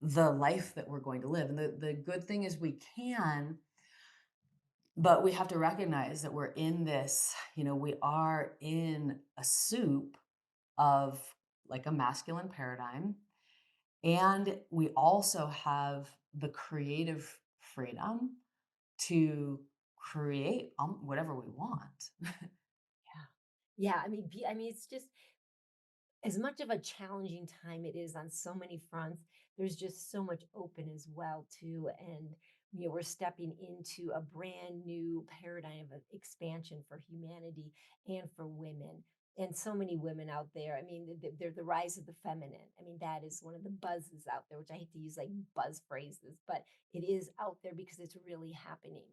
A: the life that we're going to live. And the good thing is we can, but we have to recognize that we're in this, we are in a soup of like a masculine paradigm. And we also have the creative freedom to create whatever we want.
B: Yeah. Yeah, I mean, it's just as much of a challenging time it is on so many fronts, there's just so much open as well too. And we're stepping into a brand new paradigm of expansion for humanity and for women. And so many women out there. I mean, they're the rise of the feminine. I mean, that is one of the buzzes out there, which I hate to use like buzz phrases, but it is out there because it's really happening.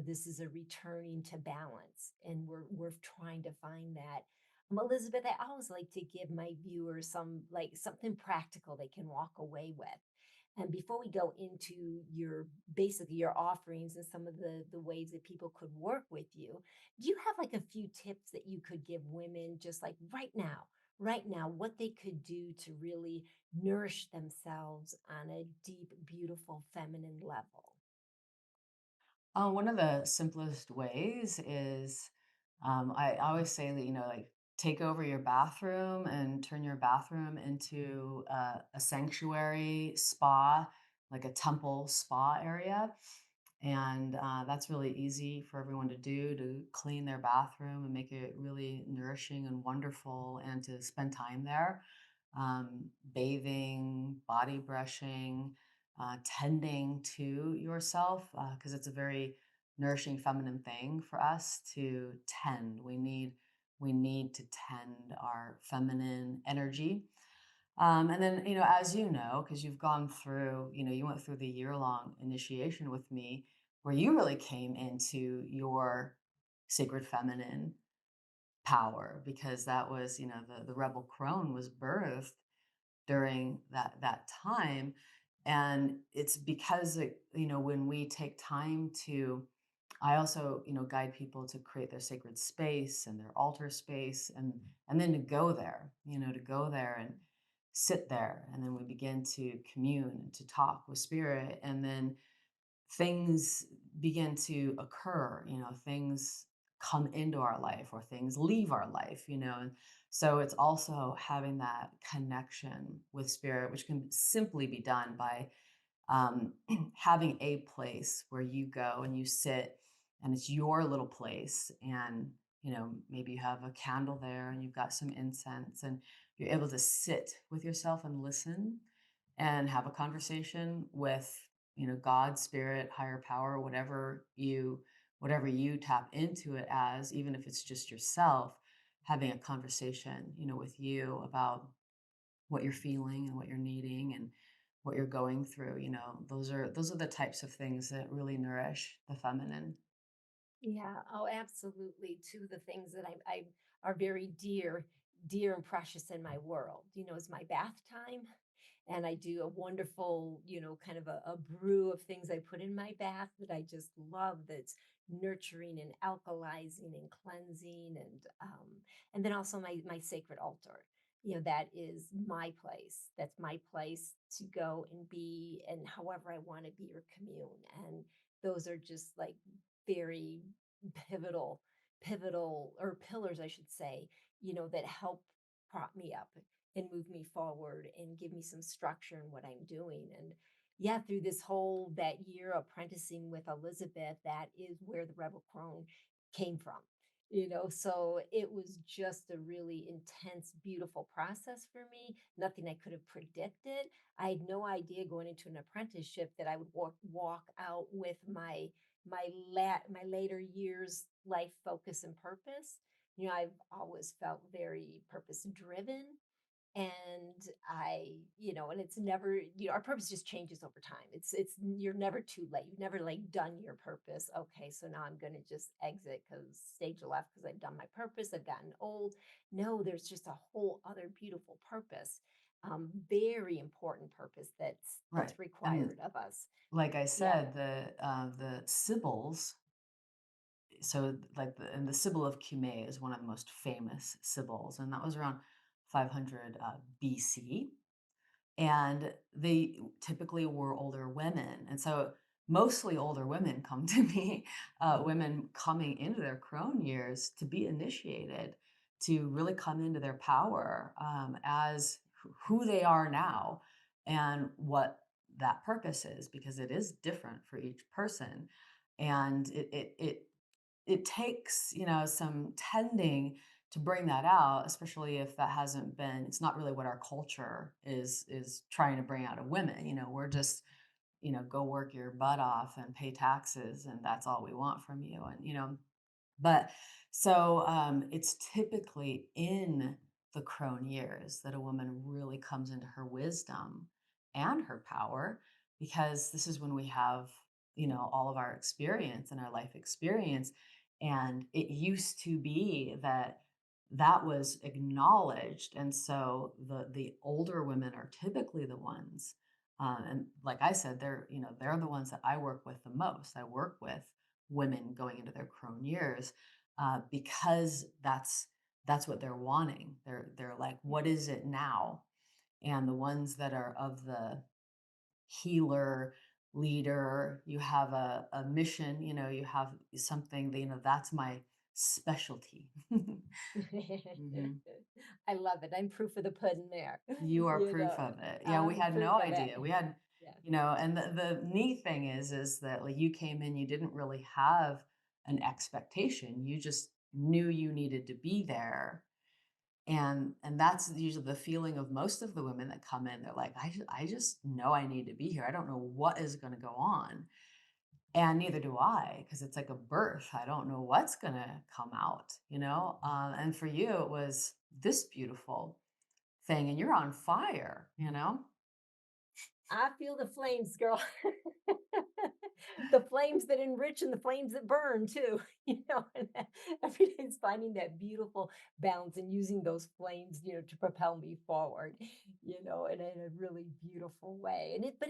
B: This is a returning to balance, and we're trying to find that. Elizabeth, I always like to give my viewers something practical they can walk away with. And before we go into your basically your offerings and some of the ways that people could work with you, do you have like a few tips that you could give women just like right now, what they could do to really nourish themselves on a deep, beautiful feminine level?
A: One of the simplest ways is I always say that, like take over your bathroom and turn your bathroom into a sanctuary spa, like a temple spa area. And that's really easy for everyone to do to clean their bathroom and make it really nourishing and wonderful and to spend time there. Bathing, body brushing, tending to yourself, because it's a very nourishing feminine thing for us to tend. We need to tend our feminine energy. And then, as because you've gone through, you went through the year-long initiation with me, where you really came into your sacred feminine power, because that was, the rebel crone was birthed during that time. And it's because when we take time to, I also guide people to create their sacred space and their altar space, and then to go there, and sit there, and then we begin to commune and to talk with spirit, and then things begin to occur, things come into our life or things leave our life, and so it's also having that connection with spirit, which can simply be done by um, having a place where you go and you sit, and it's your little place, and maybe you have a candle there and you've got some incense, and you're able to sit with yourself and listen and have a conversation with God, spirit, higher power, whatever you tap into it as, even if it's just yourself having a conversation with you about what you're feeling and what you're needing and what you're going through. Those are the types of things that really nourish the feminine.
B: Yeah, oh, absolutely. Two of the things that I are very dear and precious in my world, is my bath time. And I do a wonderful, kind of a brew of things I put in my bath that I just love, that's nurturing and alkalizing and cleansing. And then also my sacred altar. That is my place. That's my place to go and be and however I want to be or commune. And those are just like very pivotal or pillars, I should say, that help prop me up and move me forward and give me some structure in what I'm doing. And yeah, through this whole that year apprenticing with Elizabeth, that is where the Rebel Crone came from. So it was just a really intense, beautiful process for me. Nothing I could have predicted. I had no idea going into an apprenticeship that I would walk out with my later years life focus and purpose. I've always felt very purpose driven, and and it's never, our purpose just changes over time. It's you're never too late. You've never like done your purpose. Okay, so now I'm going to just exit because stage left because I've done my purpose. I've gotten old. No, there's just a whole other beautiful purpose, very important purpose
A: Right.
B: that's
A: And
B: required of us.
A: like I
B: Yeah.
A: said, the Sibyls, so like and the Sibyl of Cumae is one of the most famous Sibyls, and that was around 500 BC. And they typically were older women. And so mostly older women come to me, women coming into their crone years to be initiated, to really come into their power as who they are now and what that purpose is, because it is different for each person. And it takes, some tending to bring that out, especially if that hasn't been, it's not really what our culture is trying to bring out of women. We're just, go work your butt off and pay taxes, and that's all we want from you. And but so it's typically in the crone years that a woman really comes into her wisdom and her power, because this is when we have, all of our experience and our life experience. And it used to be that that was acknowledged. And so the older women are typically the ones. And like I said, they're the ones that I work with the most. I work with women going into their crone years because that's what they're wanting. They're like, what is it now? And the ones that are of the healer, leader, you have a mission, you have something that, that's my specialty. Hmm.
B: I love it. I'm proof of the pudding there.
A: You are
B: You
A: proof
B: know,
A: of it. Yeah, we
B: I'm
A: had
B: proof
A: no
B: of it.
A: idea. We had,
B: Yeah.
A: and the neat thing is that like you came in, you didn't really have an expectation. You just knew you needed to be there. And that's usually the feeling of most of the women that come in. They're like, I just know I need to be here. I don't know what is going to go on. And neither do I, because it's like a birth. I don't know what's going to come out, and for you, it was this beautiful thing, and you're on fire.
B: I feel the flames, girl. The flames that enrich and the flames that burn too. And every day is finding that beautiful balance and using those flames, to propel me forward, in a really beautiful way. But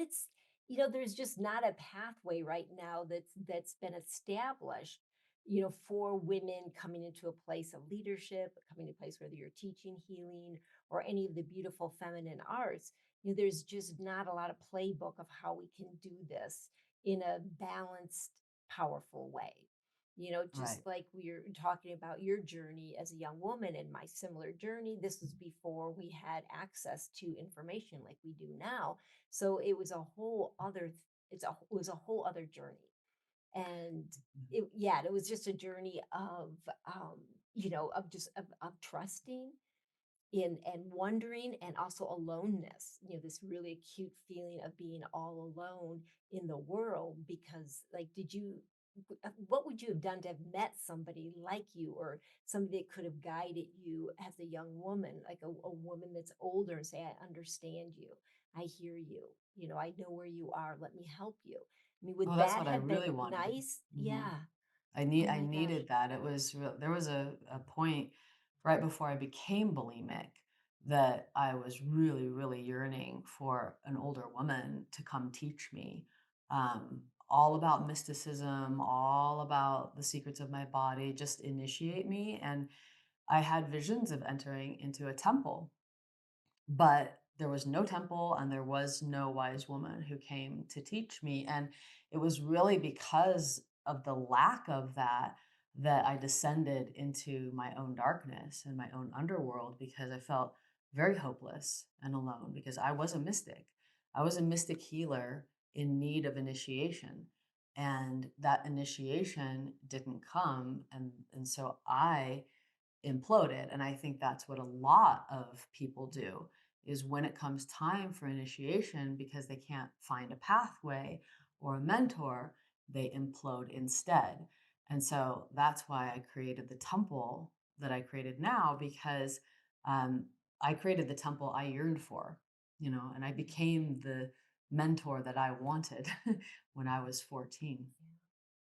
B: there's just not a pathway right now that's been established, for women coming into a place of leadership, coming to a place whether you're teaching, healing, or any of the beautiful feminine arts. There's just not a lot of playbook of how we can do this in a balanced, powerful way.
A: Right.
B: Just like we are talking about your journey as a young woman and my similar journey, this was before we had access to information like we do now. So it was a whole other, it was a whole other journey. And yeah, it was just a journey of, of just of trusting in and wondering, and also aloneness, this really acute feeling of being all alone in the world. Because like, what would you have done to have met somebody like you, or somebody that could have guided you as a young woman, like a woman that's older, and say, I understand you, I hear you, I know where you are, let me help you. I mean,
A: Well,
B: would
A: that's
B: that
A: what I
B: have
A: really
B: been
A: wanted.
B: nice?
A: Hmm.
B: Yeah.
A: I
B: Oh
A: I
B: my gosh.
A: needed that. It was there was a point right before I became bulimic that I was really, really yearning for an older woman to come teach me all about mysticism, all about the secrets of my body, just initiate me. And I had visions of entering into a temple, but there was no temple and there was no wise woman who came to teach me. And it was really because of the lack of that that I descended into my own darkness and my own underworld, because I felt very hopeless and alone, because I was a mystic. I was a mystic healer in need of initiation. And that initiation didn't come. And so I imploded. And I think that's what a lot of people do is when it comes time for initiation because they can't find a pathway or a mentor, they implode instead. And so that's why I created the temple that I created now because um, I created the temple I yearned for, and I
B: Mhm.
A: became the mentor that I wanted when I was 14.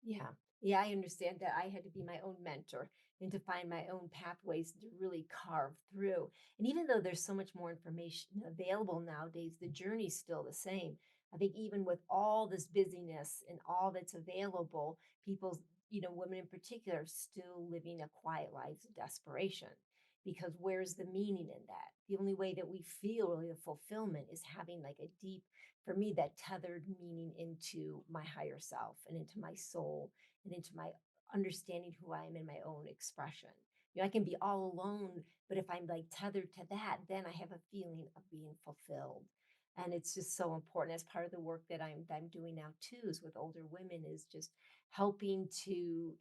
B: Yeah. Yeah, I understand that I had to be my own mentor and to find my own pathways to really carve through. And even though there's so much more information available nowadays, the journey's still the same. I think even with all this busyness and all that's available, people, women in particular, are still living a quiet lives of desperation. Because where's the meaning in that? The only way that we feel really the fulfillment is having like a deep, for me, that tethered meaning into my higher self and into my soul and into my understanding who I am in my own expression. I can be all alone, but if I'm like tethered to that, then I have a feeling of being fulfilled. And it's just so important as part of the work that I'm doing now too, is with older women, is just helping to,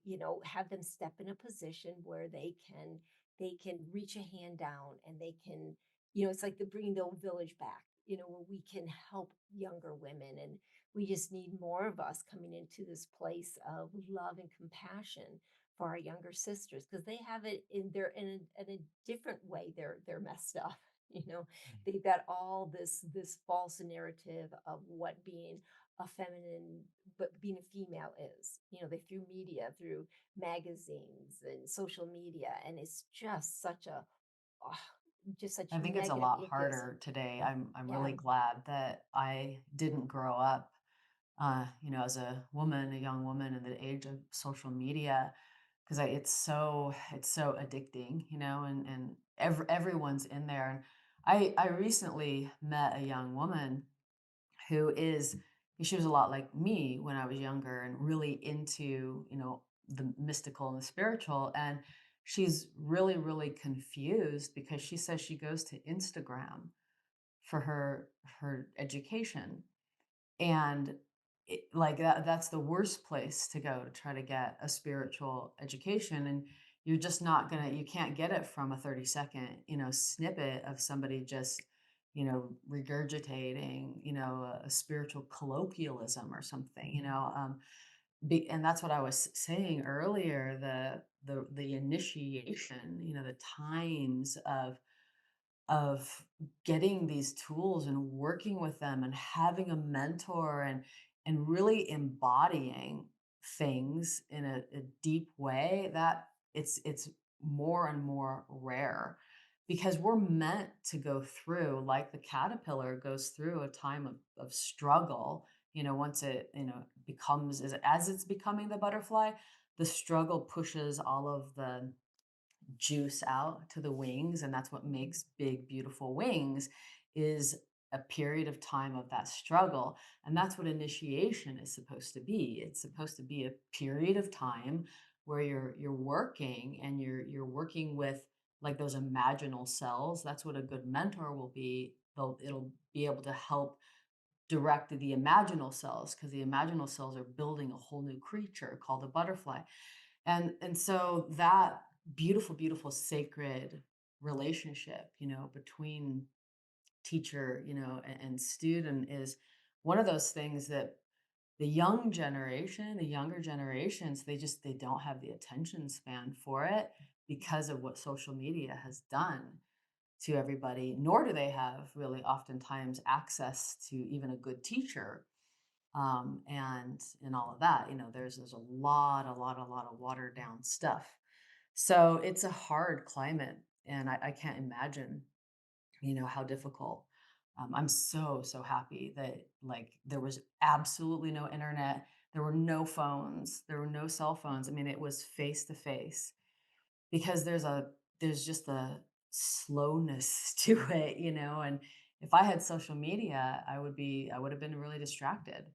B: have them step in a position where they can reach a hand down and they can, it's like the bringing the old village back, where we can help younger women. And we just need more of us coming into this place of love and compassion for our younger sisters because they have it in a different way. They're messed up. You know, they've got all this false narrative of what being a feminine, but being a female is. They through media, through magazines and social media, and it's ah, just such
A: I think it's a
B: negative
A: lot
B: influence.
A: harder today. I'm really
B: Yeah.
A: glad that I didn't grow up, as a woman, a young woman in the age of social media, because it's so addicting, and everyone's in there. And I recently met a young woman who is she was a lot like me when I was younger and really into, the mystical and the spiritual. And she's really, really confused because she says she goes to Instagram for her education. And like that's the worst place to go to try to get a spiritual education. And you can't get it from a 30-second, snippet of somebody just, regurgitating, a spiritual colloquialism or something, and that's what I was saying earlier, the initiation, the times of getting these tools and working with them and having a mentor and really embodying things in a deep way that it's more and more rare because we're meant to go through like the caterpillar goes through a time of struggle, once it, becomes as it's becoming the butterfly. The struggle pushes all of the juice out to the wings, and that's what makes big beautiful wings, is a period of time of that struggle. And that's what initiation is supposed to be. It's supposed to be a period of time where you're working and you're working with like those imaginal cells. That's what a good mentor will be. It'll be able to help direct the imaginal cells because the imaginal cells are building a whole new creature called a butterfly. And so that beautiful, beautiful sacred relationship, between teacher, and student is one of those things that the younger generations, they don't have the attention span for it because of what social media has done to everybody, nor do they have really oftentimes access to even a good teacher, and all of that. There's a lot of watered down stuff. So it's a hard climate, and I can't imagine, how difficult. I'm so happy that like there was absolutely no internet, there were no phones, there were no cell phones. I mean, it was face to face because there's just a slowness to it, and if I had social media, I would have been really distracted.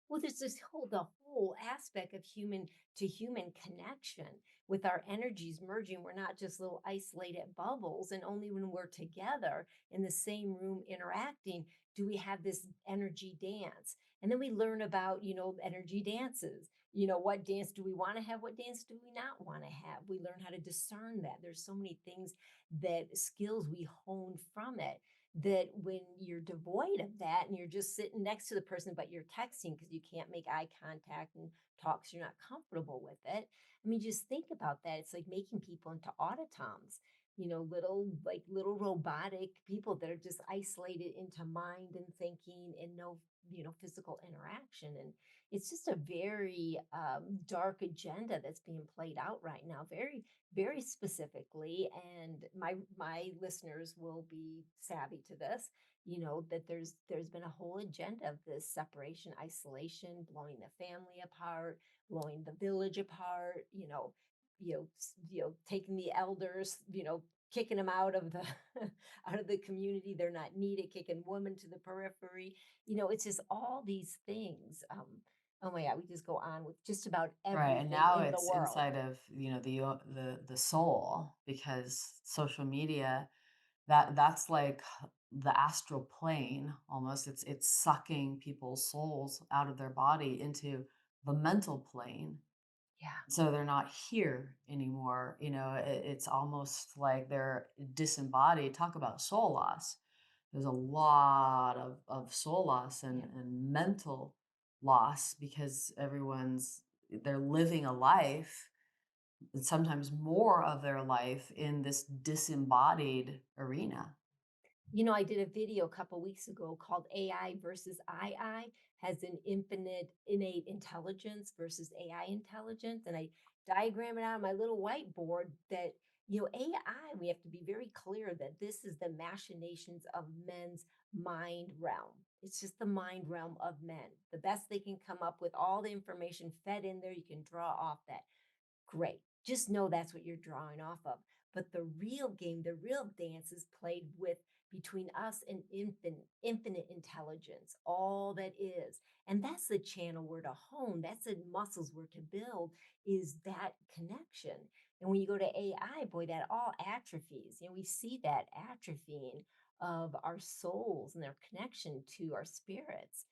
B: Well, there's this whole the whole aspect of human to human connection. with our energies merging, we're not just little isolated bubbles. And only when we're together in the same room interacting do we have this energy dance. And then we learn about, energy dances. What dance do we want to have? What dance do we not want to have? We learn how to discern that. There's so many things, that skills we hone from it, that when you're devoid of that and you're just sitting next to the person, but you're texting because you can't make eye contact and talk, so you're not comfortable with it. I mean, just think about that. It's like making people into automatons, little robotic people that are just isolated into mind and thinking and no, physical interaction. And it's just a very dark agenda that's being played out right now, very, very specifically. And my listeners will be savvy to this, that there's been a whole agenda of this separation, isolation, blowing the family apart, blowing the village apart, taking the elders, kicking them out of the out of the community. They're not needed, kicking women to the periphery. It's just all these things. Oh my God, we just go on with just about
A: Right, and
B: everything
A: now
B: in the
A: it's
B: world.
A: inside of, the soul, because social media, that's like the astral plane almost. It's sucking people's souls out of their body into the mental plane,
B: Yeah.
A: so they're not here anymore. It's almost like they're disembodied. Talk about soul loss. There's a lot of soul loss
B: Yeah.
A: and mental loss, because they're living a life, and sometimes more of their life, in this disembodied arena.
B: I did a video a couple weeks ago called AI versus II, has an infinite innate intelligence versus AI intelligence. And I diagram it out on my little whiteboard that, AI, we have to be very clear that this is the machinations of men's mind realm. It's just the mind realm of men. The best they can come up with, all the information fed in there, you can draw off that. Great. Just know that's what you're drawing off of. But the real game, the real dance is played with between us and infinite intelligence, all that is. And that's the channel we're to hone. That's the muscles we're to build, is that connection. And when you go to AI, boy, that all atrophies. We see that atrophying of our souls and their connection to our spirits,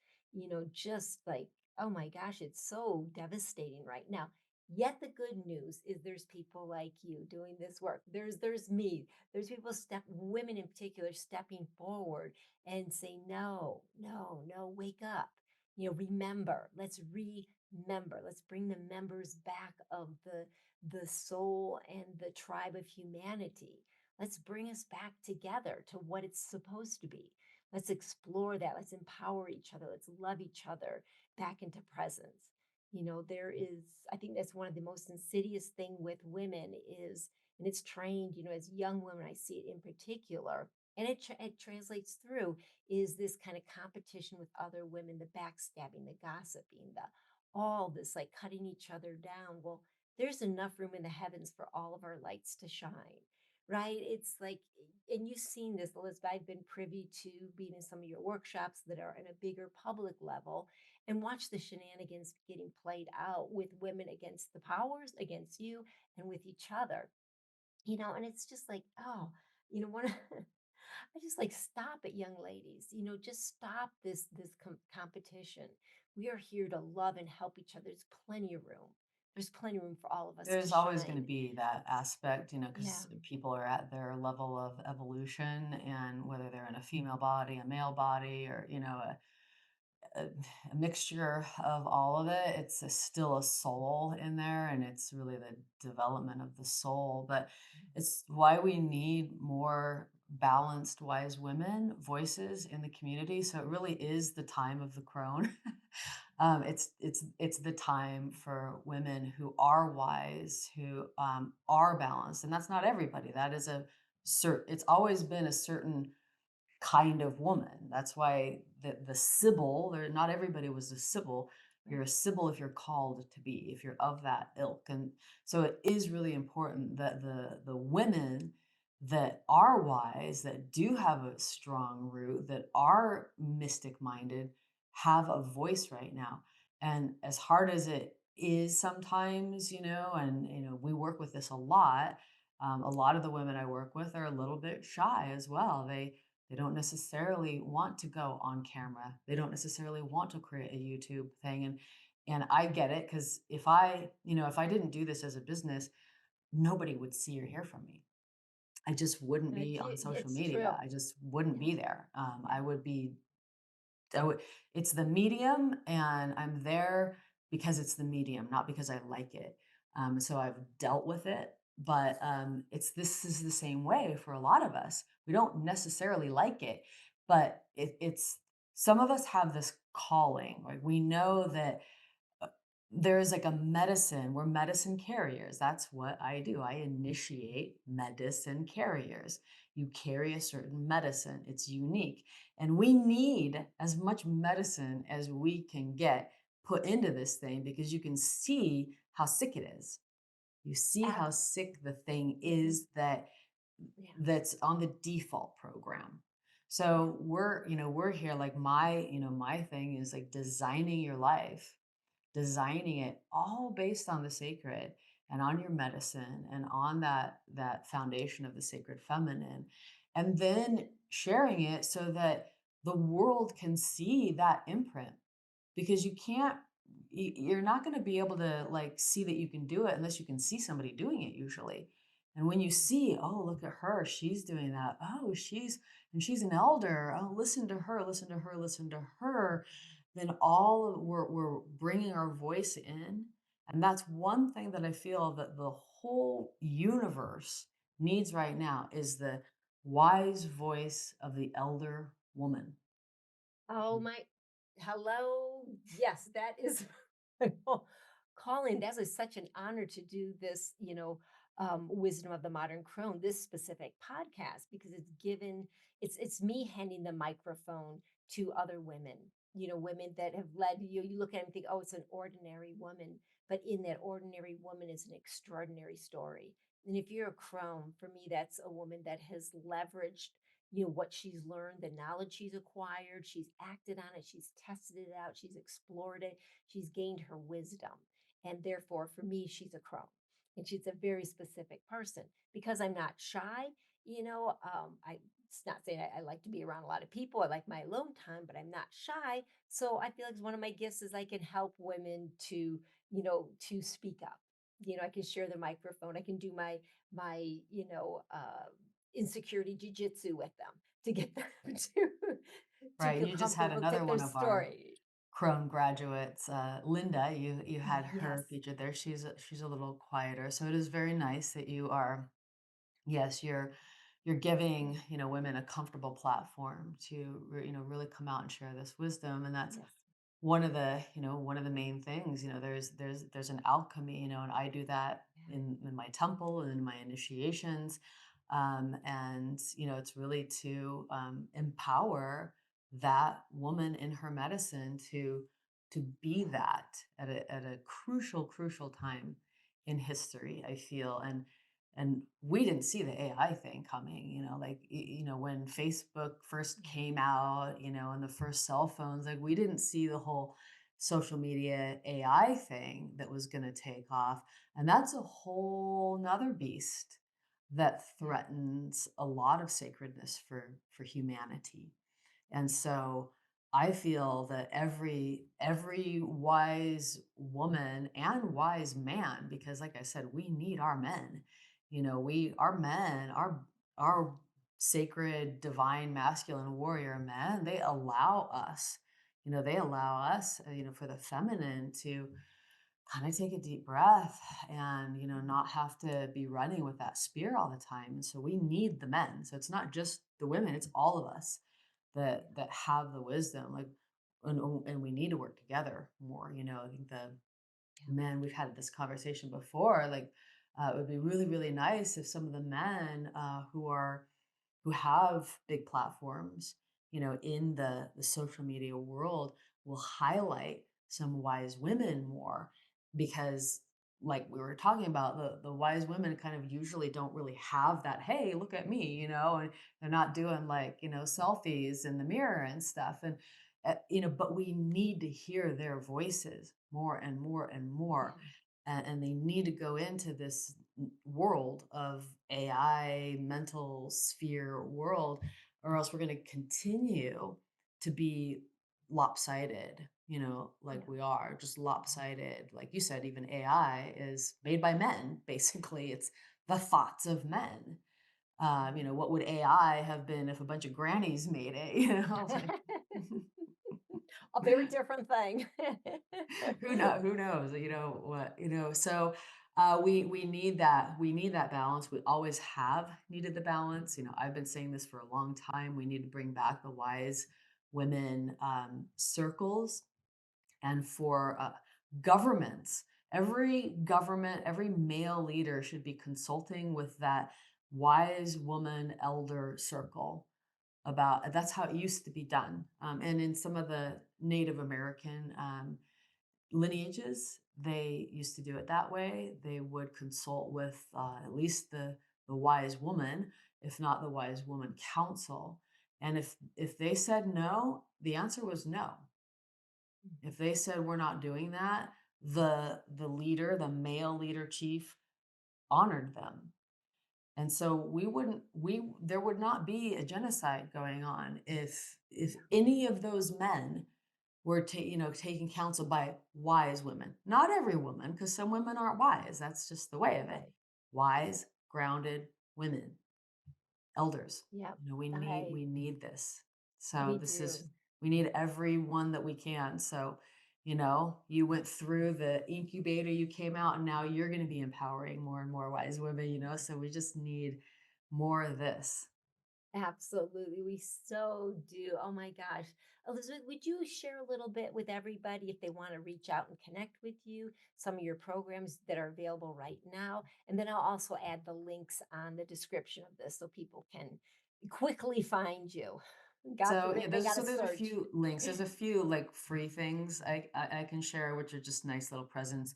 B: just like, oh my gosh, it's so devastating right now. Yet the good news is there's people like you doing this work. There's me. There's people women in particular, stepping forward and saying, no, no, no, wake up. Remember. Let's remember. Let's bring the members back of the soul and the tribe of humanity. Let's bring us back together to what it's supposed to be. Let's explore that. Let's empower each other. Let's love each other back into presence. There is, I think that's one of the most insidious thing with women is, and it's trained, as young women, I see it in particular, and it translates through, is this kind of competition with other women, the backstabbing, the gossiping, the all this like cutting each other down. Well, there's enough room in the heavens for all of our lights to shine, right? It's like, and you've seen this, Elizabeth. I've been privy to being in some of your workshops that are in a bigger public level, and watch the shenanigans getting played out with women against the powers, against you, and with each other. And it's just like, oh, one I just like, stop it, young ladies. Just stop this competition. We are here to love and help each other. There's plenty of room. There's plenty of room for all of us to
A: There's always going to
B: shine.
A: be that aspect,
B: Yeah.
A: because people are at their level of evolution, and whether they're in a female body, a male body, or a, a mixture of all of it. Still a soul in there, and it's really the development of the soul. But it's why we need more balanced, wise women voices in the community. So it really is the time of the crone. It's the time for women who are wise, who are balanced, and that's not everybody. That is a It's always been a certain kind of woman. That's why the Sibyl, not everybody was a Sibyl. You're
B: Right.
A: a Sibyl if you're called to be, if you're of that ilk. And so it is really important that the women that are wise, that do have a strong root, that are mystic minded, have a voice right now. And as hard as it is sometimes, and we work with this a lot. A lot of the women I work with are a little bit shy as well. They don't necessarily want to go on camera. They don't necessarily want to create a YouTube thing. And I get it, because if I didn't do this as a business, nobody would see or hear from me. I just wouldn't be on social
B: It's
A: media.
B: true.
A: I just wouldn't
B: Yeah,
A: be there. I
B: yeah,
A: would be so it's the medium, and I'm there because it's the medium, not because I like it. So I've dealt with it, but this is the same way for a lot of us. We don't necessarily like it, but it's some of us have this calling. Like, we know that uh, there's like a medicine. We're medicine carriers. That's what I do. I initiate medicine carriers. You carry a certain medicine, it's unique. And we need as much medicine as we can get put into this thing, because you can see how sick it is. You see how sick the thing is
B: yeah,
A: that's on the default program.
B: yeah,
A: So we're here, like, my thing is like designing your life, designing it all based on the sacred and on your medicine and on that foundation of the sacred feminine, and then sharing it so that the world can see that imprint. Because you're not going to be able to, like, see that you can do it unless you can see somebody doing it usually. And when you see, oh, look at her, she's doing that, oh, she's an elder, oh, listen to her, listen to her, listen to her, then we're bringing our voice in. And that's one thing that I feel that the whole universe needs right now, is the wise voice of the elder woman.
B: Oh my hello. Yes, that is my calling. That is such an honor to do this, Wisdom of the Modern Crone, this specific podcast, because it's me handing the microphone to other women, women that have led you. You look at them and think, oh, it's an ordinary woman. But in that ordinary woman is an extraordinary story. And if you're a crone, for me, that's a woman that has leveraged what she's learned, the knowledge she's acquired, she's acted on it, she's tested it out, she's explored it, she's gained her wisdom. And therefore, for me, she's a crone. And she's a very specific person. Because I'm not shy, it's not saying I like to be around a lot of people. I like my alone time, but I'm not shy. So I feel like one of my gifts is I can help women to speak up. I can share the microphone. I can do my insecurity jujitsu with them to get them to
A: Right,
B: feel
A: you just had
B: comfortable to
A: another
B: their
A: one of our
B: story.
A: Crone graduates, Linda. You had
B: Yes.
A: her featured there. She's a little quieter, so it is very nice that you are. Yes, you're giving, women a comfortable platform to really come out and share this wisdom, and that's
B: Yes.
A: one of the main things. There's an alchemy, and I do that
B: Yeah.
A: in my temple and in my initiations. And it's really to empower that woman in her medicine to be
B: Yeah.
A: that at a crucial time in history, I feel. And we didn't see the AI thing coming, like, when Facebook first
B: Yeah.
A: came out, and the first cell phones, like, we didn't see the whole social media AI thing that was going to take off. And that's a whole nother beast that
B: Yeah.
A: threatens a lot of sacredness for humanity. And so I feel that every wise woman and wise man, because like I said, we need our men. We our men, our sacred divine masculine warrior men, they allow us, for the feminine to kind of take a deep breath and not have to be running with that spear all the time. And so we need the men. So it's not just the women, it's all of us that have the wisdom, like, and we need to work together more. I think the
B: Yeah.
A: men, we've had this conversation before, like, it would be really really nice if some of the men who have big platforms, in the social media world, will highlight some wise women more. Because, like we were talking about, the wise women kind of usually don't really have that, hey, look at me, and they're not doing, like, selfies in the mirror and stuff. And but we need to hear their voices more and more and more.
B: Yeah.
A: And they need to go into this world of AI, mental sphere world, or else we're going to continue to be lopsided, like
B: Yeah.
A: we are, just lopsided. Like you said, even AI is made by men, basically. It's the thoughts of men. What would AI have been if a bunch of grannies made it? Like
B: A very different thing.
A: who knows? What, so we need that balance. We always have needed the balance. I've been saying this for a long time. We need to bring back the wise women circles, and for governments. Every government, every male leader should be consulting with that wise woman elder circle. About That's how it used to be done. And in some of the Native American lineages, they used to do it that way. They would consult with at least the wise woman, if not the wise woman council. And if they said no, the answer was no. If they said we're not doing that, the leader, the male leader chief, honored them. And so we there would not be a genocide going on if any of those men were taking counsel by wise women. Not every woman, because some women aren't wise. That's just the way of it.
B: Right.
A: Wise, grounded women, elders.
B: Yep.
A: We need this. So
B: We
A: this is
B: do.
A: we need everyone that we can. So, you went through the incubator, you came out, and now you're going to be empowering more and more wise women, so we just need more of this.
B: Absolutely. We so do. Oh my gosh. Elizabeth, would you share a little bit with everybody if they want to reach out and connect with you, some of your programs that are available right now? And then I'll also add the links on the description of this so people can quickly find you. God
A: So yeah,
B: forbid they got to
A: there's a
B: search.
A: few links. There's a few like free things I can share, which are just nice little presents,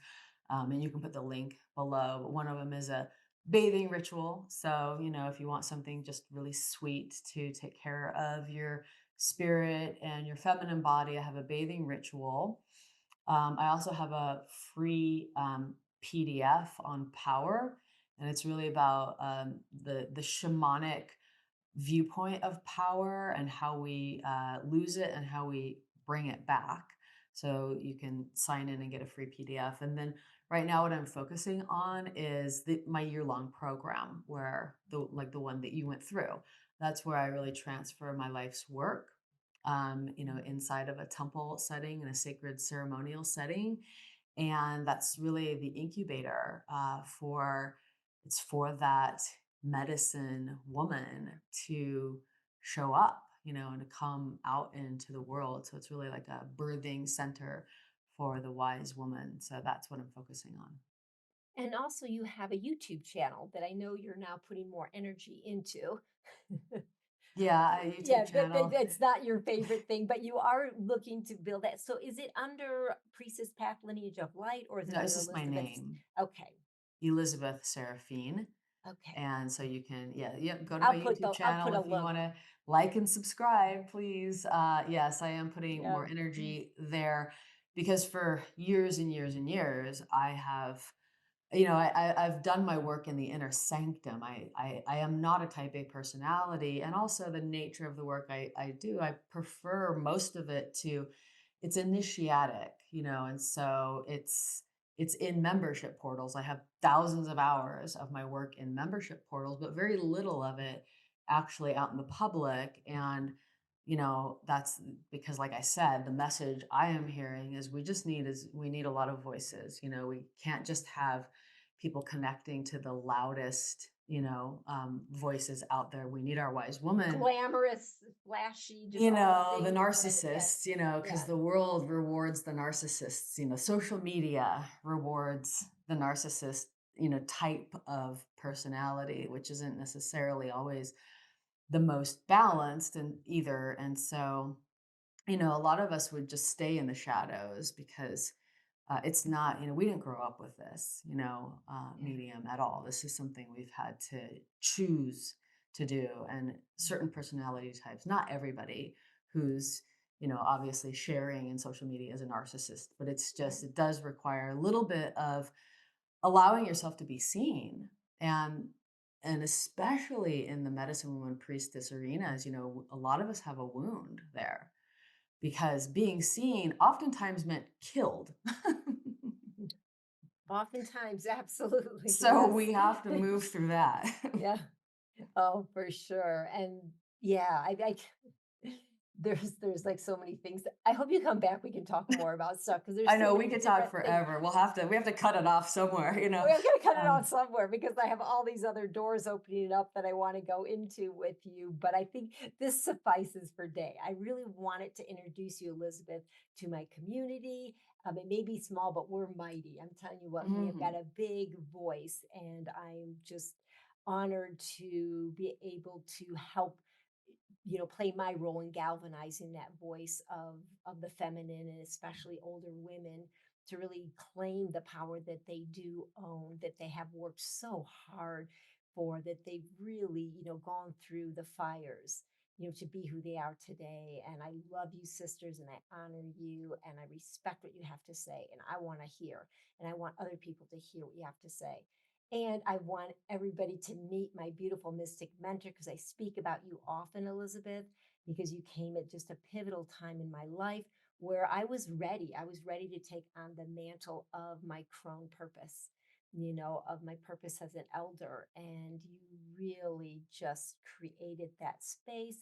A: and you can put the link below. But one of them is a bathing ritual. So if you want something just really sweet to take care of your spirit and your feminine body, I have a bathing ritual. I also have a free PDF on power, and it's really about the shamanic viewpoint of power and how we lose it and how we bring it back. So you can sign in and get a free PDF. And then right now, what I'm focusing on is my year-long program, where the one that you went through. That's where I really transfer my life's work. Inside of a temple setting and a sacred ceremonial setting, and that's really the incubator for it's for that medicine woman to show up, and to come out into the world. So it's really like a birthing center for the wise woman. So that's what I'm focusing on.
B: And also, you have a YouTube channel that I know you're now putting more energy into.
A: Yeah, a YouTube
B: Yeah,
A: channel.
B: that's not your favorite thing, but you are looking to build that. So is it under Priestess Path Lineage of Light or is it
A: No, it's
B: under
A: just my
B: Elizabeth's?
A: name,
B: Okay,
A: Elizabeth Seraphine.
B: okay.
A: And so you can, yeah, yep, go to my YouTube
B: I'll put
A: channel
B: a
A: if you
B: link.
A: want to like and subscribe, please. Yes, I am putting
B: Yeah.
A: more energy there because for years and years and years, I have, I've done my work in the inner sanctum. I am not a type A personality. And also the nature of the work I do, I prefer most of it to it's initiatic, and so it's in membership portals. I have thousands of hours of my work in membership portals, but very little of it actually out in the public. And that's because, like I said, the message I am hearing is we need a lot of voices. We can't just have people connecting to the loudest voices out there. We need our wise woman,
B: Glamorous, flashy, just all the
A: the
B: things that, yeah,
A: narcissists, because
B: yeah.
A: the world rewards the narcissists, social media rewards the narcissist, type of personality, which isn't necessarily always the most balanced and either. And so, a lot of us would just stay in the shadows because it's not, we didn't grow up with this,
B: Yeah.
A: medium at all. This is something we've had to choose to do. And certain personality types, not everybody who's, obviously sharing in social media as a narcissist, but it's just,
B: Right.
A: it does require a little bit of allowing yourself to be seen. And especially in the medicine woman priestess arenas, a lot of us have a wound there because being seen oftentimes meant killed.
B: Oftentimes, absolutely,
A: So
B: yes.
A: we have to move through that.
B: Yeah. Oh, for sure, and yeah, there's, like, so many things that I hope you come back, we can talk more about stuff because
A: I
B: there's so
A: know we
B: many
A: could talk
B: different things.
A: forever. We have to cut it off somewhere.
B: We're gonna cut it
A: Um,
B: out somewhere because I have all these other doors opening up that I wanna go into with you, but I think this suffices for day. I really wanted to introduce you, Elizabeth, to my community. It may be small, but we're mighty. I'm telling you what, we have got
A: mhm,
B: a big voice, and I'm just honored to be able to help, play my role in galvanizing that voice of the feminine and especially older women to really claim the power that they do own, that they have worked so hard for, that they've really, gone through the fires, to be who they are today. And I love you, sisters, and I honor you, and I respect what you have to say. And I want to hear, and I want other people to hear what you have to say. And I want everybody to meet my beautiful mystic mentor because I speak about you often, Elizabeth, because you came at just a pivotal time in my life where I was ready. I was ready to take on the mantle of my crone purpose, of my purpose as an elder. And you really just created that space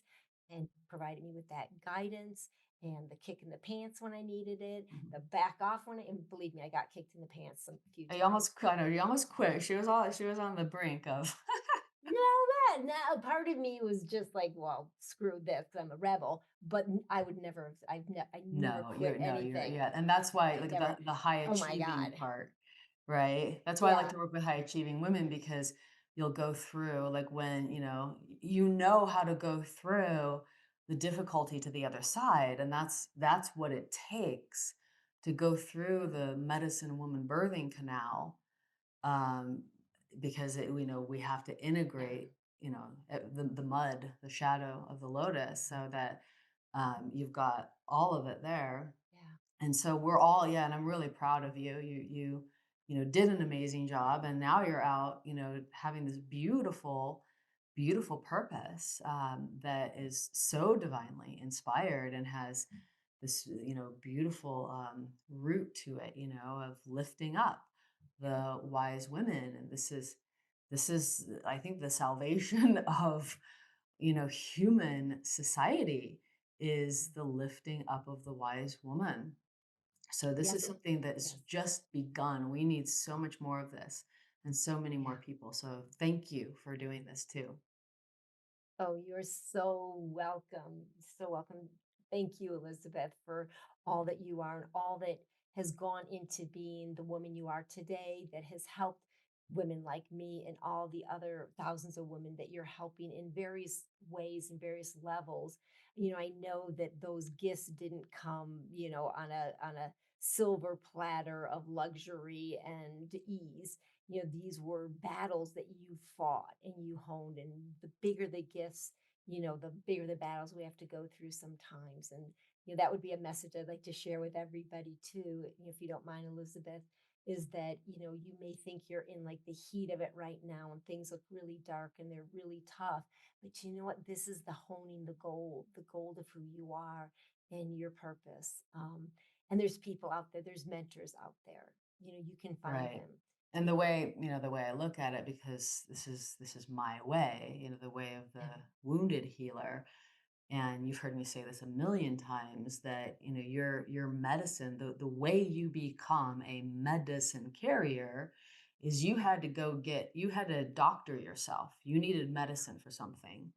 B: and provided me with that guidance and the kick in the pants when I needed it,
A: mhm.
B: the back off when and believe me, I got kicked in the pants a few
A: You
B: times.
A: almost I know you almost quit. She was on the brink of
B: No, that now part of me was just like, "Well, screw this, 'cause I'm a rebel," but I would never have I never
A: No,
B: quit
A: you're
B: anything.
A: yeah, and that's why,
B: I
A: like,
B: never
A: the high
B: Oh my
A: achieving
B: god.
A: part, right? That's why I like
B: Yeah,
A: to work with high achieving women because you'll go through, like, when, you know how to go through the difficulty to the other side, and that's what it takes to go through the medicine woman birthing canal, um, because we have to
B: yeah,
A: integrate, the mud, the shadow of the lotus, so that you've got all of it there.
B: yeah,
A: And so we're all, yeah, and I'm really proud of you. You did an amazing job, and now you're out, having this beautiful, beautiful purpose that is so divinely inspired and has this, beautiful root to it, of lifting up the wise women. And this is, I think, the salvation of, human society is the lifting up of the wise woman. So this
B: yes,
A: is something that's
B: yes.
A: just begun. We need so much more of this and so many more
B: Yeah.
A: people. So thank you for doing this too.
B: Oh, you're so welcome. So welcome. Thank you, Elizabeth, for all that you are and all that has gone into being the woman you are today, that has helped women like me and all the other thousands of women that you're helping in various ways and various levels. I know that those gifts didn't come, on a silver platter of luxury and ease. These were battles that you fought and you honed, and the bigger the gifts, the bigger the battles we have to go through sometimes. And that would be a message I'd like to share with everybody too, if you don't mind, Elizabeth, is that you may think you're in like the heat of it right now and things look really dark and they're really tough, but you know what, this is the honing the gold of who you are and your purpose. And there's people out there, there's mentors out there, you can find
A: Right.
B: them.
A: And the way I look at it, because this is my way, the way of the
B: Yeah,
A: wounded healer. And you've heard me say this a million times that, your medicine, the way you become a medicine carrier is you had to doctor yourself. You needed medicine for something,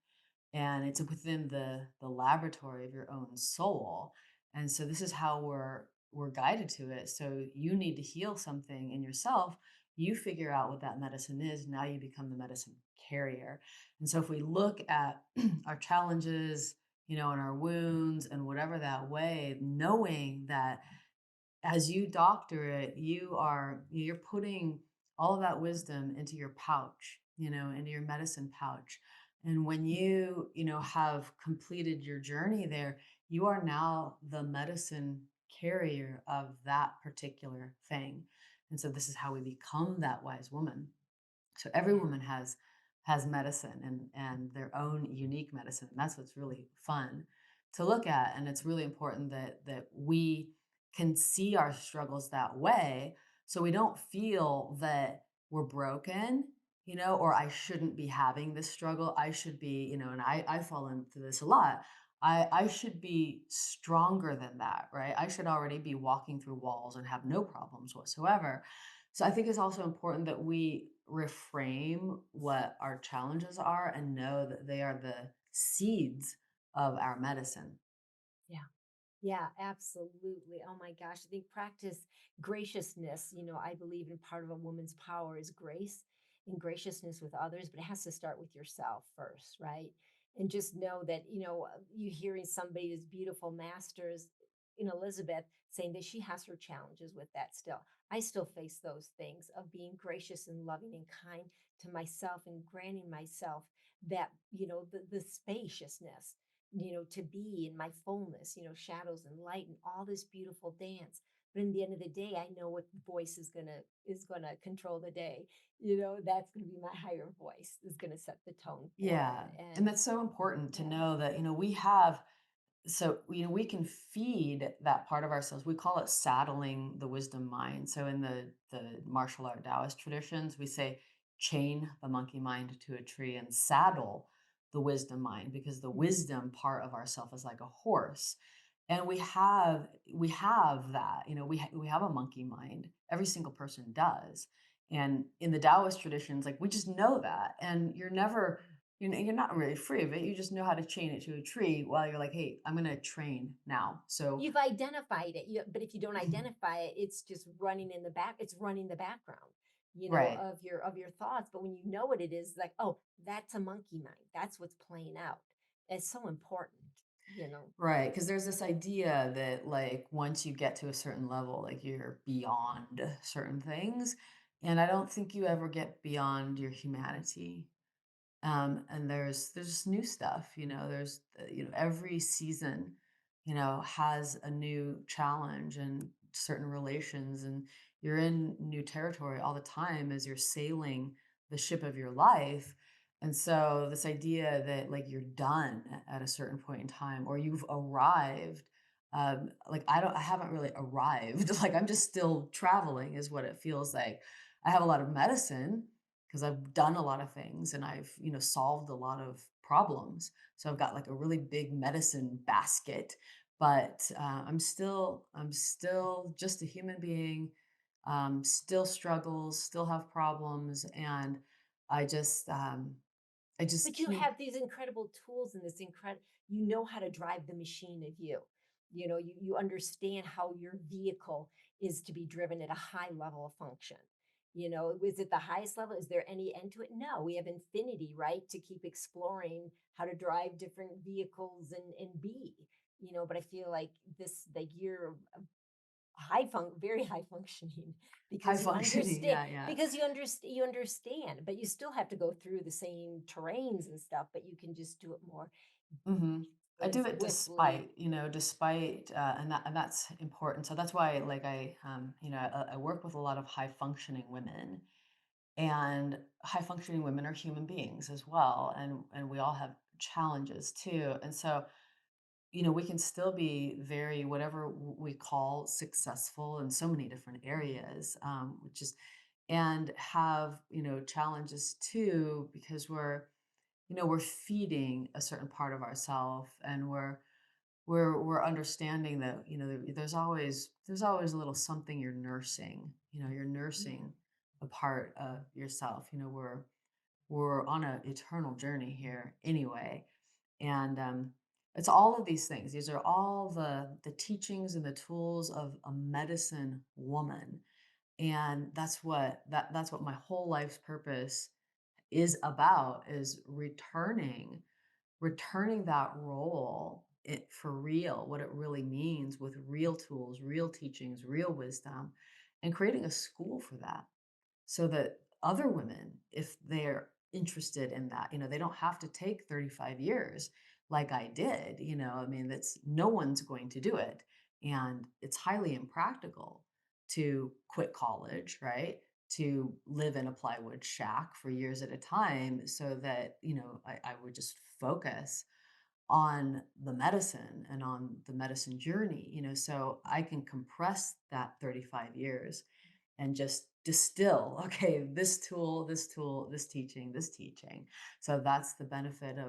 A: and it's within the laboratory of your own soul. And so this is how we're guided to it. So you need to heal something in yourself. You figure out what that medicine is. Now you become the medicine carrier. And so if we look at our challenges, and our wounds and whatever that way, knowing that as you doctor it, you're putting all of that wisdom into your pouch, into your medicine pouch. And when you have completed your journey there, you are now the medicine carrier of that particular thing. And so this is how we become that wise woman. So every
B: Yeah.
A: woman has medicine and their own unique medicine. And that's what's really fun to look at. And it's really important that we can see our struggles that way so we don't feel that we're broken, or I shouldn't be having this struggle. I should be, and I fall into this a lot. I should be stronger than that, right? I should already be walking through walls and have no problems whatsoever. So I think it's also important that we reframe what our challenges are and know that they are the seeds of our medicine.
B: Yeah. Yeah, absolutely. Oh my gosh. I think practice graciousness. I believe in part of a woman's power is grace and graciousness with others, but it has to start with yourself first, right? And just know that, you hearing somebody as beautiful masters in Elizabeth saying that she has her challenges with that still. I still face those things of being gracious and loving and kind to myself and granting myself that, the spaciousness, to be in my fullness, shadows and light and all this beautiful dance. But in the end of the day, I know what voice is gonna control the day. That's gonna be my higher voice is gonna set the tone for it.
A: Yeah. And
B: And
A: that's so important to
B: yeah,
A: know that, we have so we can feed that part of ourselves. We call it saddling the wisdom mind. So in the martial art Taoist traditions, we say chain the monkey mind to a tree and saddle the wisdom mind, because the
B: mm,
A: wisdom part of ourself is like a horse. And we have that, we have a monkey mind. Every single person does. And in the Taoist traditions, like, we just know that, and you're not really free of it. You just know how to chain it to a tree while you're like, hey, I'm going to train now. So,
B: you've identified it. But if you don't
A: Mhm.
B: identify it, it's just running in the back. It's running the background,
A: Right,
B: of your thoughts. But when you know what it is, like, oh, that's a monkey mind. That's what's playing out. It's so important, you know.
A: right. Because there's this idea that, like, once you get to a certain level, like, you're beyond certain things. And I don't think you ever get beyond your humanity. And there's just new stuff, there's every season has a new challenge and certain relations, and you're in new territory all the time as you're sailing the ship of your life. And so this idea that, like, you're done at a certain point in time, or you've arrived, like, I haven't really arrived. Like, I'm just still traveling is what it feels like. I have a lot of medicine because I've done a lot of things and I've, solved a lot of problems. So I've got like a really big medicine basket, but I'm still just a human being, still struggles, still have problems, and I just, I just
B: But you
A: keep.
B: have these incredible tools and this incredible, how to drive the machine of you. You understand how your vehicle is to be driven at a high level of function. Is it the highest level? Is there any end to it? No, we have infinity, right? To keep exploring how to drive different vehicles and be, but I feel like you're very high functioning
A: High
B: because you
A: functioning.
B: understand,
A: Yeah, yeah.
B: but you still have to go through the same terrains and stuff, but you can just do it more
A: Mhm. I
B: and
A: do it
B: swiftly.
A: despite, and that's important. So that's why, like, I work with a lot of high functioning women, and high functioning women are human beings as well, and we all have challenges too. And so, we can still be very whatever we call successful in so many different areas, which is and have challenges too, because we're feeding a certain part of ourself, and we're understanding that there's always a little something you're nursing. You're
B: Yeah.
A: nursing a part of yourself. We're on an eternal journey here anyway, and it's all of these things. These are all the teachings and the tools of a medicine woman, and that's what my whole life's purpose is about, is returning that role for real, what it really means, with real tools, real teachings, real wisdom, and creating a school for that, so that other women, if they're interested in that. They don't have to take 35 years like I did. I mean, that's no one's going to do it. And it's highly impractical to quit college, right? To live in a plywood shack for years at a time so that, I would just focus on the medicine and on the medicine journey, so I can compress that 35 years and just distill, okay, this tool, this teaching. So that's the benefit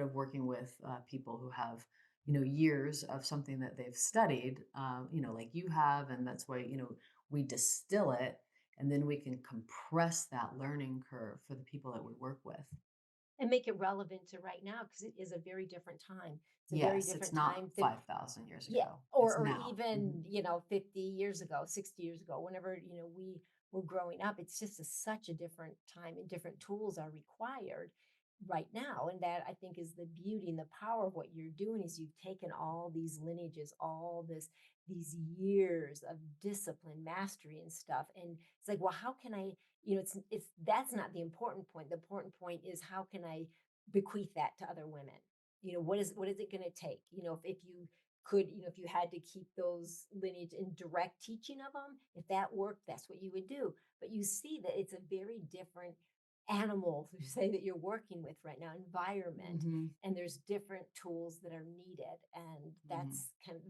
A: of working with people who have, years of something that they've studied, like you have, and that's why, we distill it, and then we can compress that learning curve for the people that we work with.
B: And make it relevant to right now because it is a very different time. It's a very
A: Yes, it's
B: different
A: not
B: time to
A: 5,000 years
B: yeah,
A: ago. It's
B: or
A: now.
B: even,
A: Mhm.
B: 50 years ago, 60 years ago, whenever, we were growing up, it's just such a different time and different tools are required right now. And that I think is the beauty and the power of what you're doing is you've taken all these lineages, all these years of discipline, mastery and stuff. And it's like, well, how can I, it's that's not the important point. The important point is how can I bequeath that to other women? What is it going to take? If you could, if you had to keep those lineage in direct teaching of them, if that worked, that's what you would do. But you see that it's a very different animal, to say, that you're working with right now, environment,
A: Mhm.
B: and there's different tools that are needed. And
A: Mhm.
B: that's kind of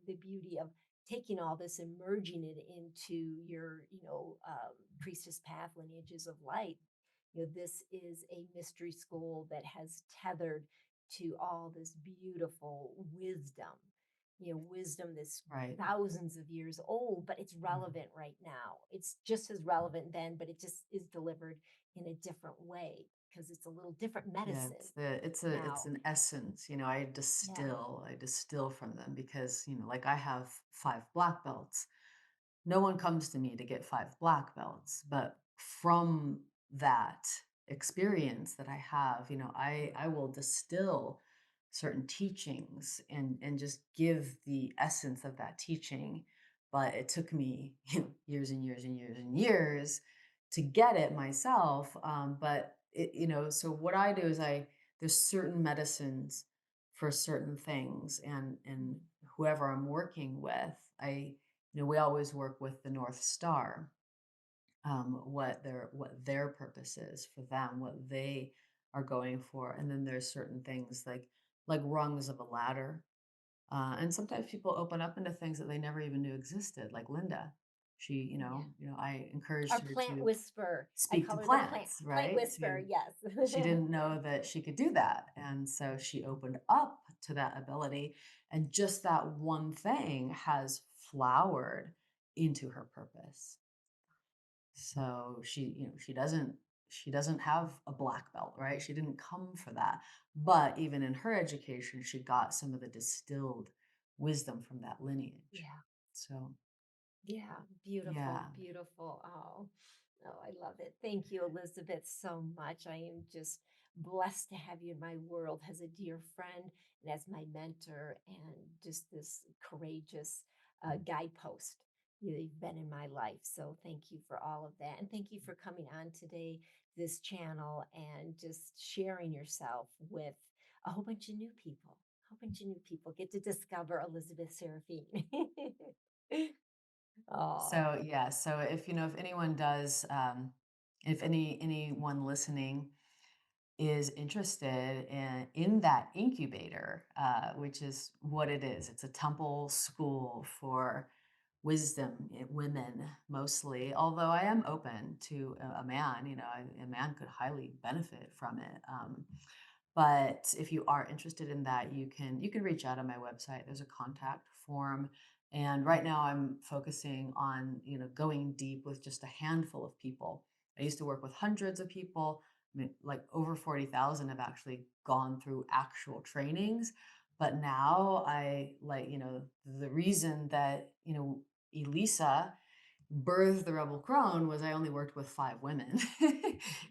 B: the beauty of taking all this and merging it into your, priestess path lineages of light. This is a mystery school that has tethered to all this beautiful wisdom that's
A: Right.
B: thousands of years old, but it's
A: Mhm.
B: relevant right now. It's just as relevant then, but it just is delivered in a different way because it's a little different
A: Yeah,
B: medicine
A: it's
B: now.
A: an essence,
B: Yeah.
A: I distill from them because, like I have 5 black belts. No one comes to me to get 5 black belts, but from that experience that I have, I will distill certain teachings and just give the essence of that teaching. But it took me, years and years and years and years to get it myself. But so what I do is there's certain medicines for certain things, and
B: Mhm.
A: whoever I'm working with, we always work with the North Star, what their purpose is for them, what they are going for, and then there's certain things like rungs of a ladder, and sometimes people open up into things that they never even knew existed, like Linda. She,
B: Yeah.
A: I encouraged
B: Our
A: her
B: plant
A: to
B: whisperer. I
A: speak to
B: call her the plant
A: plants,
B: plant
A: right?
B: whisperer. Yes.
A: She didn't know that she could do that. And so she opened up to that ability. And just that one thing has flowered into her purpose. So she doesn't have a black belt, right? She didn't come for that. But even in her education, she got some of the distilled wisdom from that lineage.
B: Yeah.
A: So
B: Yeah, beautiful,
A: yeah.
B: beautiful. Oh, I love it. Thank you, Elizabeth, so much. I am just blessed to have you in my world as a dear friend and as my mentor, and just this courageous guidepost. You've been in my life. So thank you for all of that. And thank you for coming on today, this channel, and just sharing yourself with a whole bunch of new people. A whole bunch of new people get to discover Elizabeth Seraphine. Oh,
A: So yeah, so if anyone does, if anyone listening is interested in that incubator, which is what it is. It's a temple school for wisdom, women mostly. Although I am open to a man, a man could highly benefit from it. But if you are interested in that, you can reach out on my website. There's a contact form. And right now I'm focusing on, going deep with just a handful of people. I used to work with hundreds of people. I mean, like over 40,000 have actually gone through actual trainings. But now the reason that, Elisa birthed the Rebel Crone was I only worked with 5 women.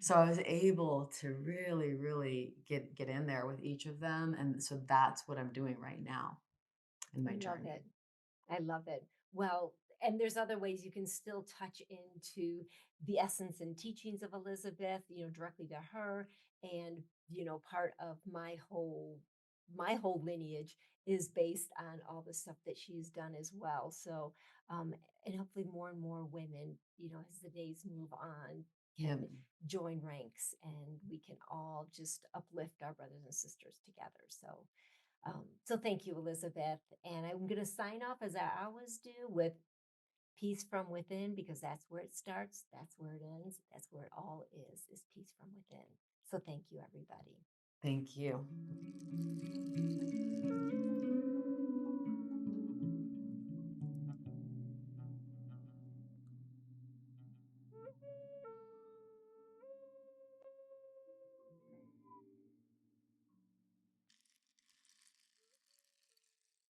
A: So I was able to really, really get in there with each of them. And so that's what I'm doing right now in
B: I
A: my
B: love
A: journey.
B: it. I love it. Well, and there's other ways you can still touch into the essence and teachings of Elizabeth, directly to her. And, part of my whole lineage is based on all the stuff that she's done as well. So, um, and hopefully more and more women, as the days move on,
A: Yeah.
B: can join ranks and we can all just uplift our brothers and sisters together. So thank you, Elizabeth. And I'm going to sign off as I always do with peace from within, because that's where it starts, that's where it ends, that's where it all is peace from within. So thank you, everybody.
A: Thank you.